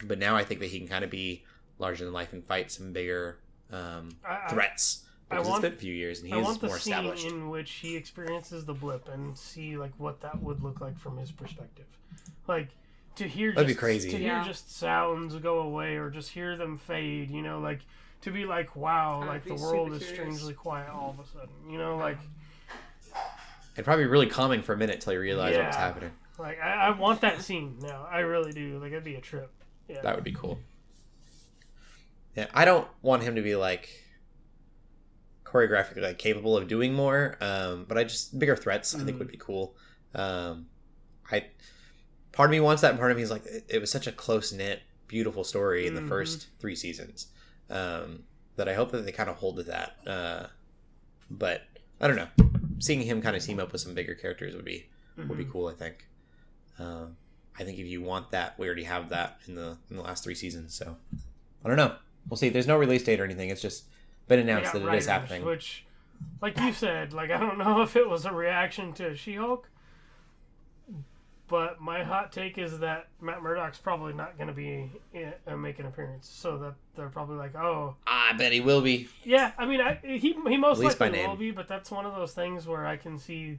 S1: But now I think that he can kind of be larger than life and fight some bigger threats. Because it's been a few years and he is more established.
S2: I want the scene in which he experiences the blip and see like what that would look like from his perspective. Like to hear
S1: That'd be crazy.
S2: To hear just sounds go away or just hear them fade, like to be like, wow, like the world is strangely quiet all of a sudden, like.
S1: It'd probably be really calming for a minute till you realize what was happening.
S2: Like I want that scene now. I really do. Like it'd be a trip. Yeah.
S1: That would be cool. Yeah, I don't want him to be like choreographically like capable of doing more, but bigger threats I think would be cool. Part of me wants that, and part of me is like it was such a close knit, beautiful story in the first 3 seasons that I hope that they kind of hold to that. But I don't know, seeing him kind of team up with some bigger characters would be cool. I think. I think if you want that, we already have that in the last 3 seasons. So I don't know. We'll see. There's no release date or anything. It's just been announced that it is happening.
S2: Which, like you said, like I don't know if it was a reaction to She-Hulk, but my hot take is that Matt Murdock's probably not going to be make an appearance. So that they're probably like, oh,
S1: I bet he will be.
S2: Yeah, I mean, he most likely will
S1: name.
S2: be, but that's one of those things where I can see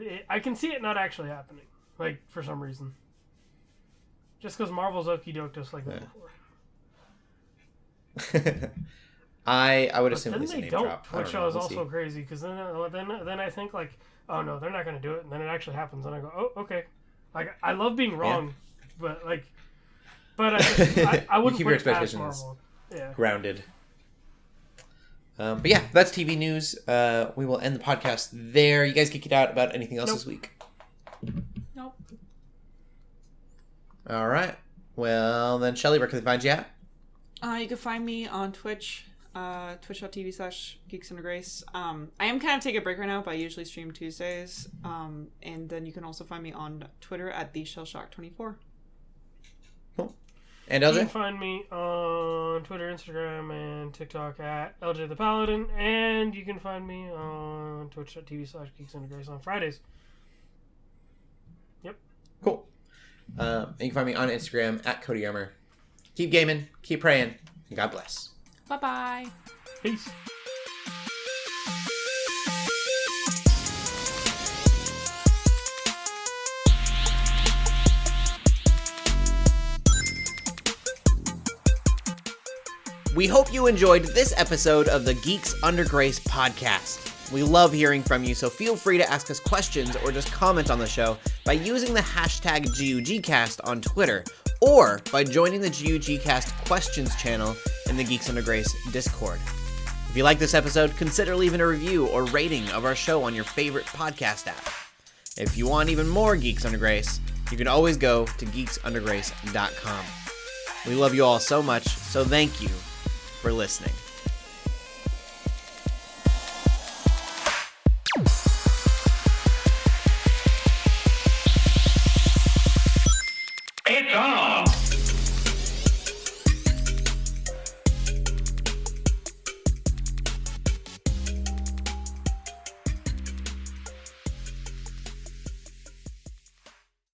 S2: it not actually happening, like for some reason. Just because Marvel's okie doked us like that before.
S1: I would
S2: But
S1: assume
S2: then
S1: it's a
S2: they
S1: name
S2: don't,
S1: drop. I
S2: which
S1: don't know.
S2: was
S1: We'll
S2: also
S1: see.
S2: crazy because then I think like, oh no, they're not going to do it, and then it actually happens, and I go, oh okay. Like I love being wrong, but I wouldn't
S1: keep
S2: put
S1: your
S2: it past
S1: expectations
S2: Marvel. Yeah.
S1: grounded. But yeah, that's TV news. We will end the podcast there. You guys geek it out about anything else this week?
S3: Nope.
S1: All right. Well, then, Shelley, where can they find you at?
S3: You can find me on Twitch, twitch.tv/Geeks Under Grace. I am kind of taking a break right now, but I usually stream Tuesdays. And then you can also find me on Twitter at TheShellshock24.
S1: Cool. And
S2: You
S1: LJ?
S2: can find me on Twitter, Instagram, and TikTok at LJ the Paladin, and you can find me on twitch.tv/Geeks Under Grace on Fridays. Yep.
S1: Cool. And you can find me on Instagram at Cody Armour. Keep gaming, keep praying, and God bless.
S3: Bye-bye.
S2: Peace.
S1: We hope you enjoyed this episode of the Geeks Under Grace podcast. We love hearing from you, so feel free to ask us questions or just comment on the show by using the hashtag GUGcast on Twitter, or by joining the GUGcast questions channel in the Geeks Under Grace Discord. If you like this episode, consider leaving a review or rating of our show on your favorite podcast app. If you want even more Geeks Under Grace, you can always go to geeksundergrace.com. We love you all so much, so thank you for listening.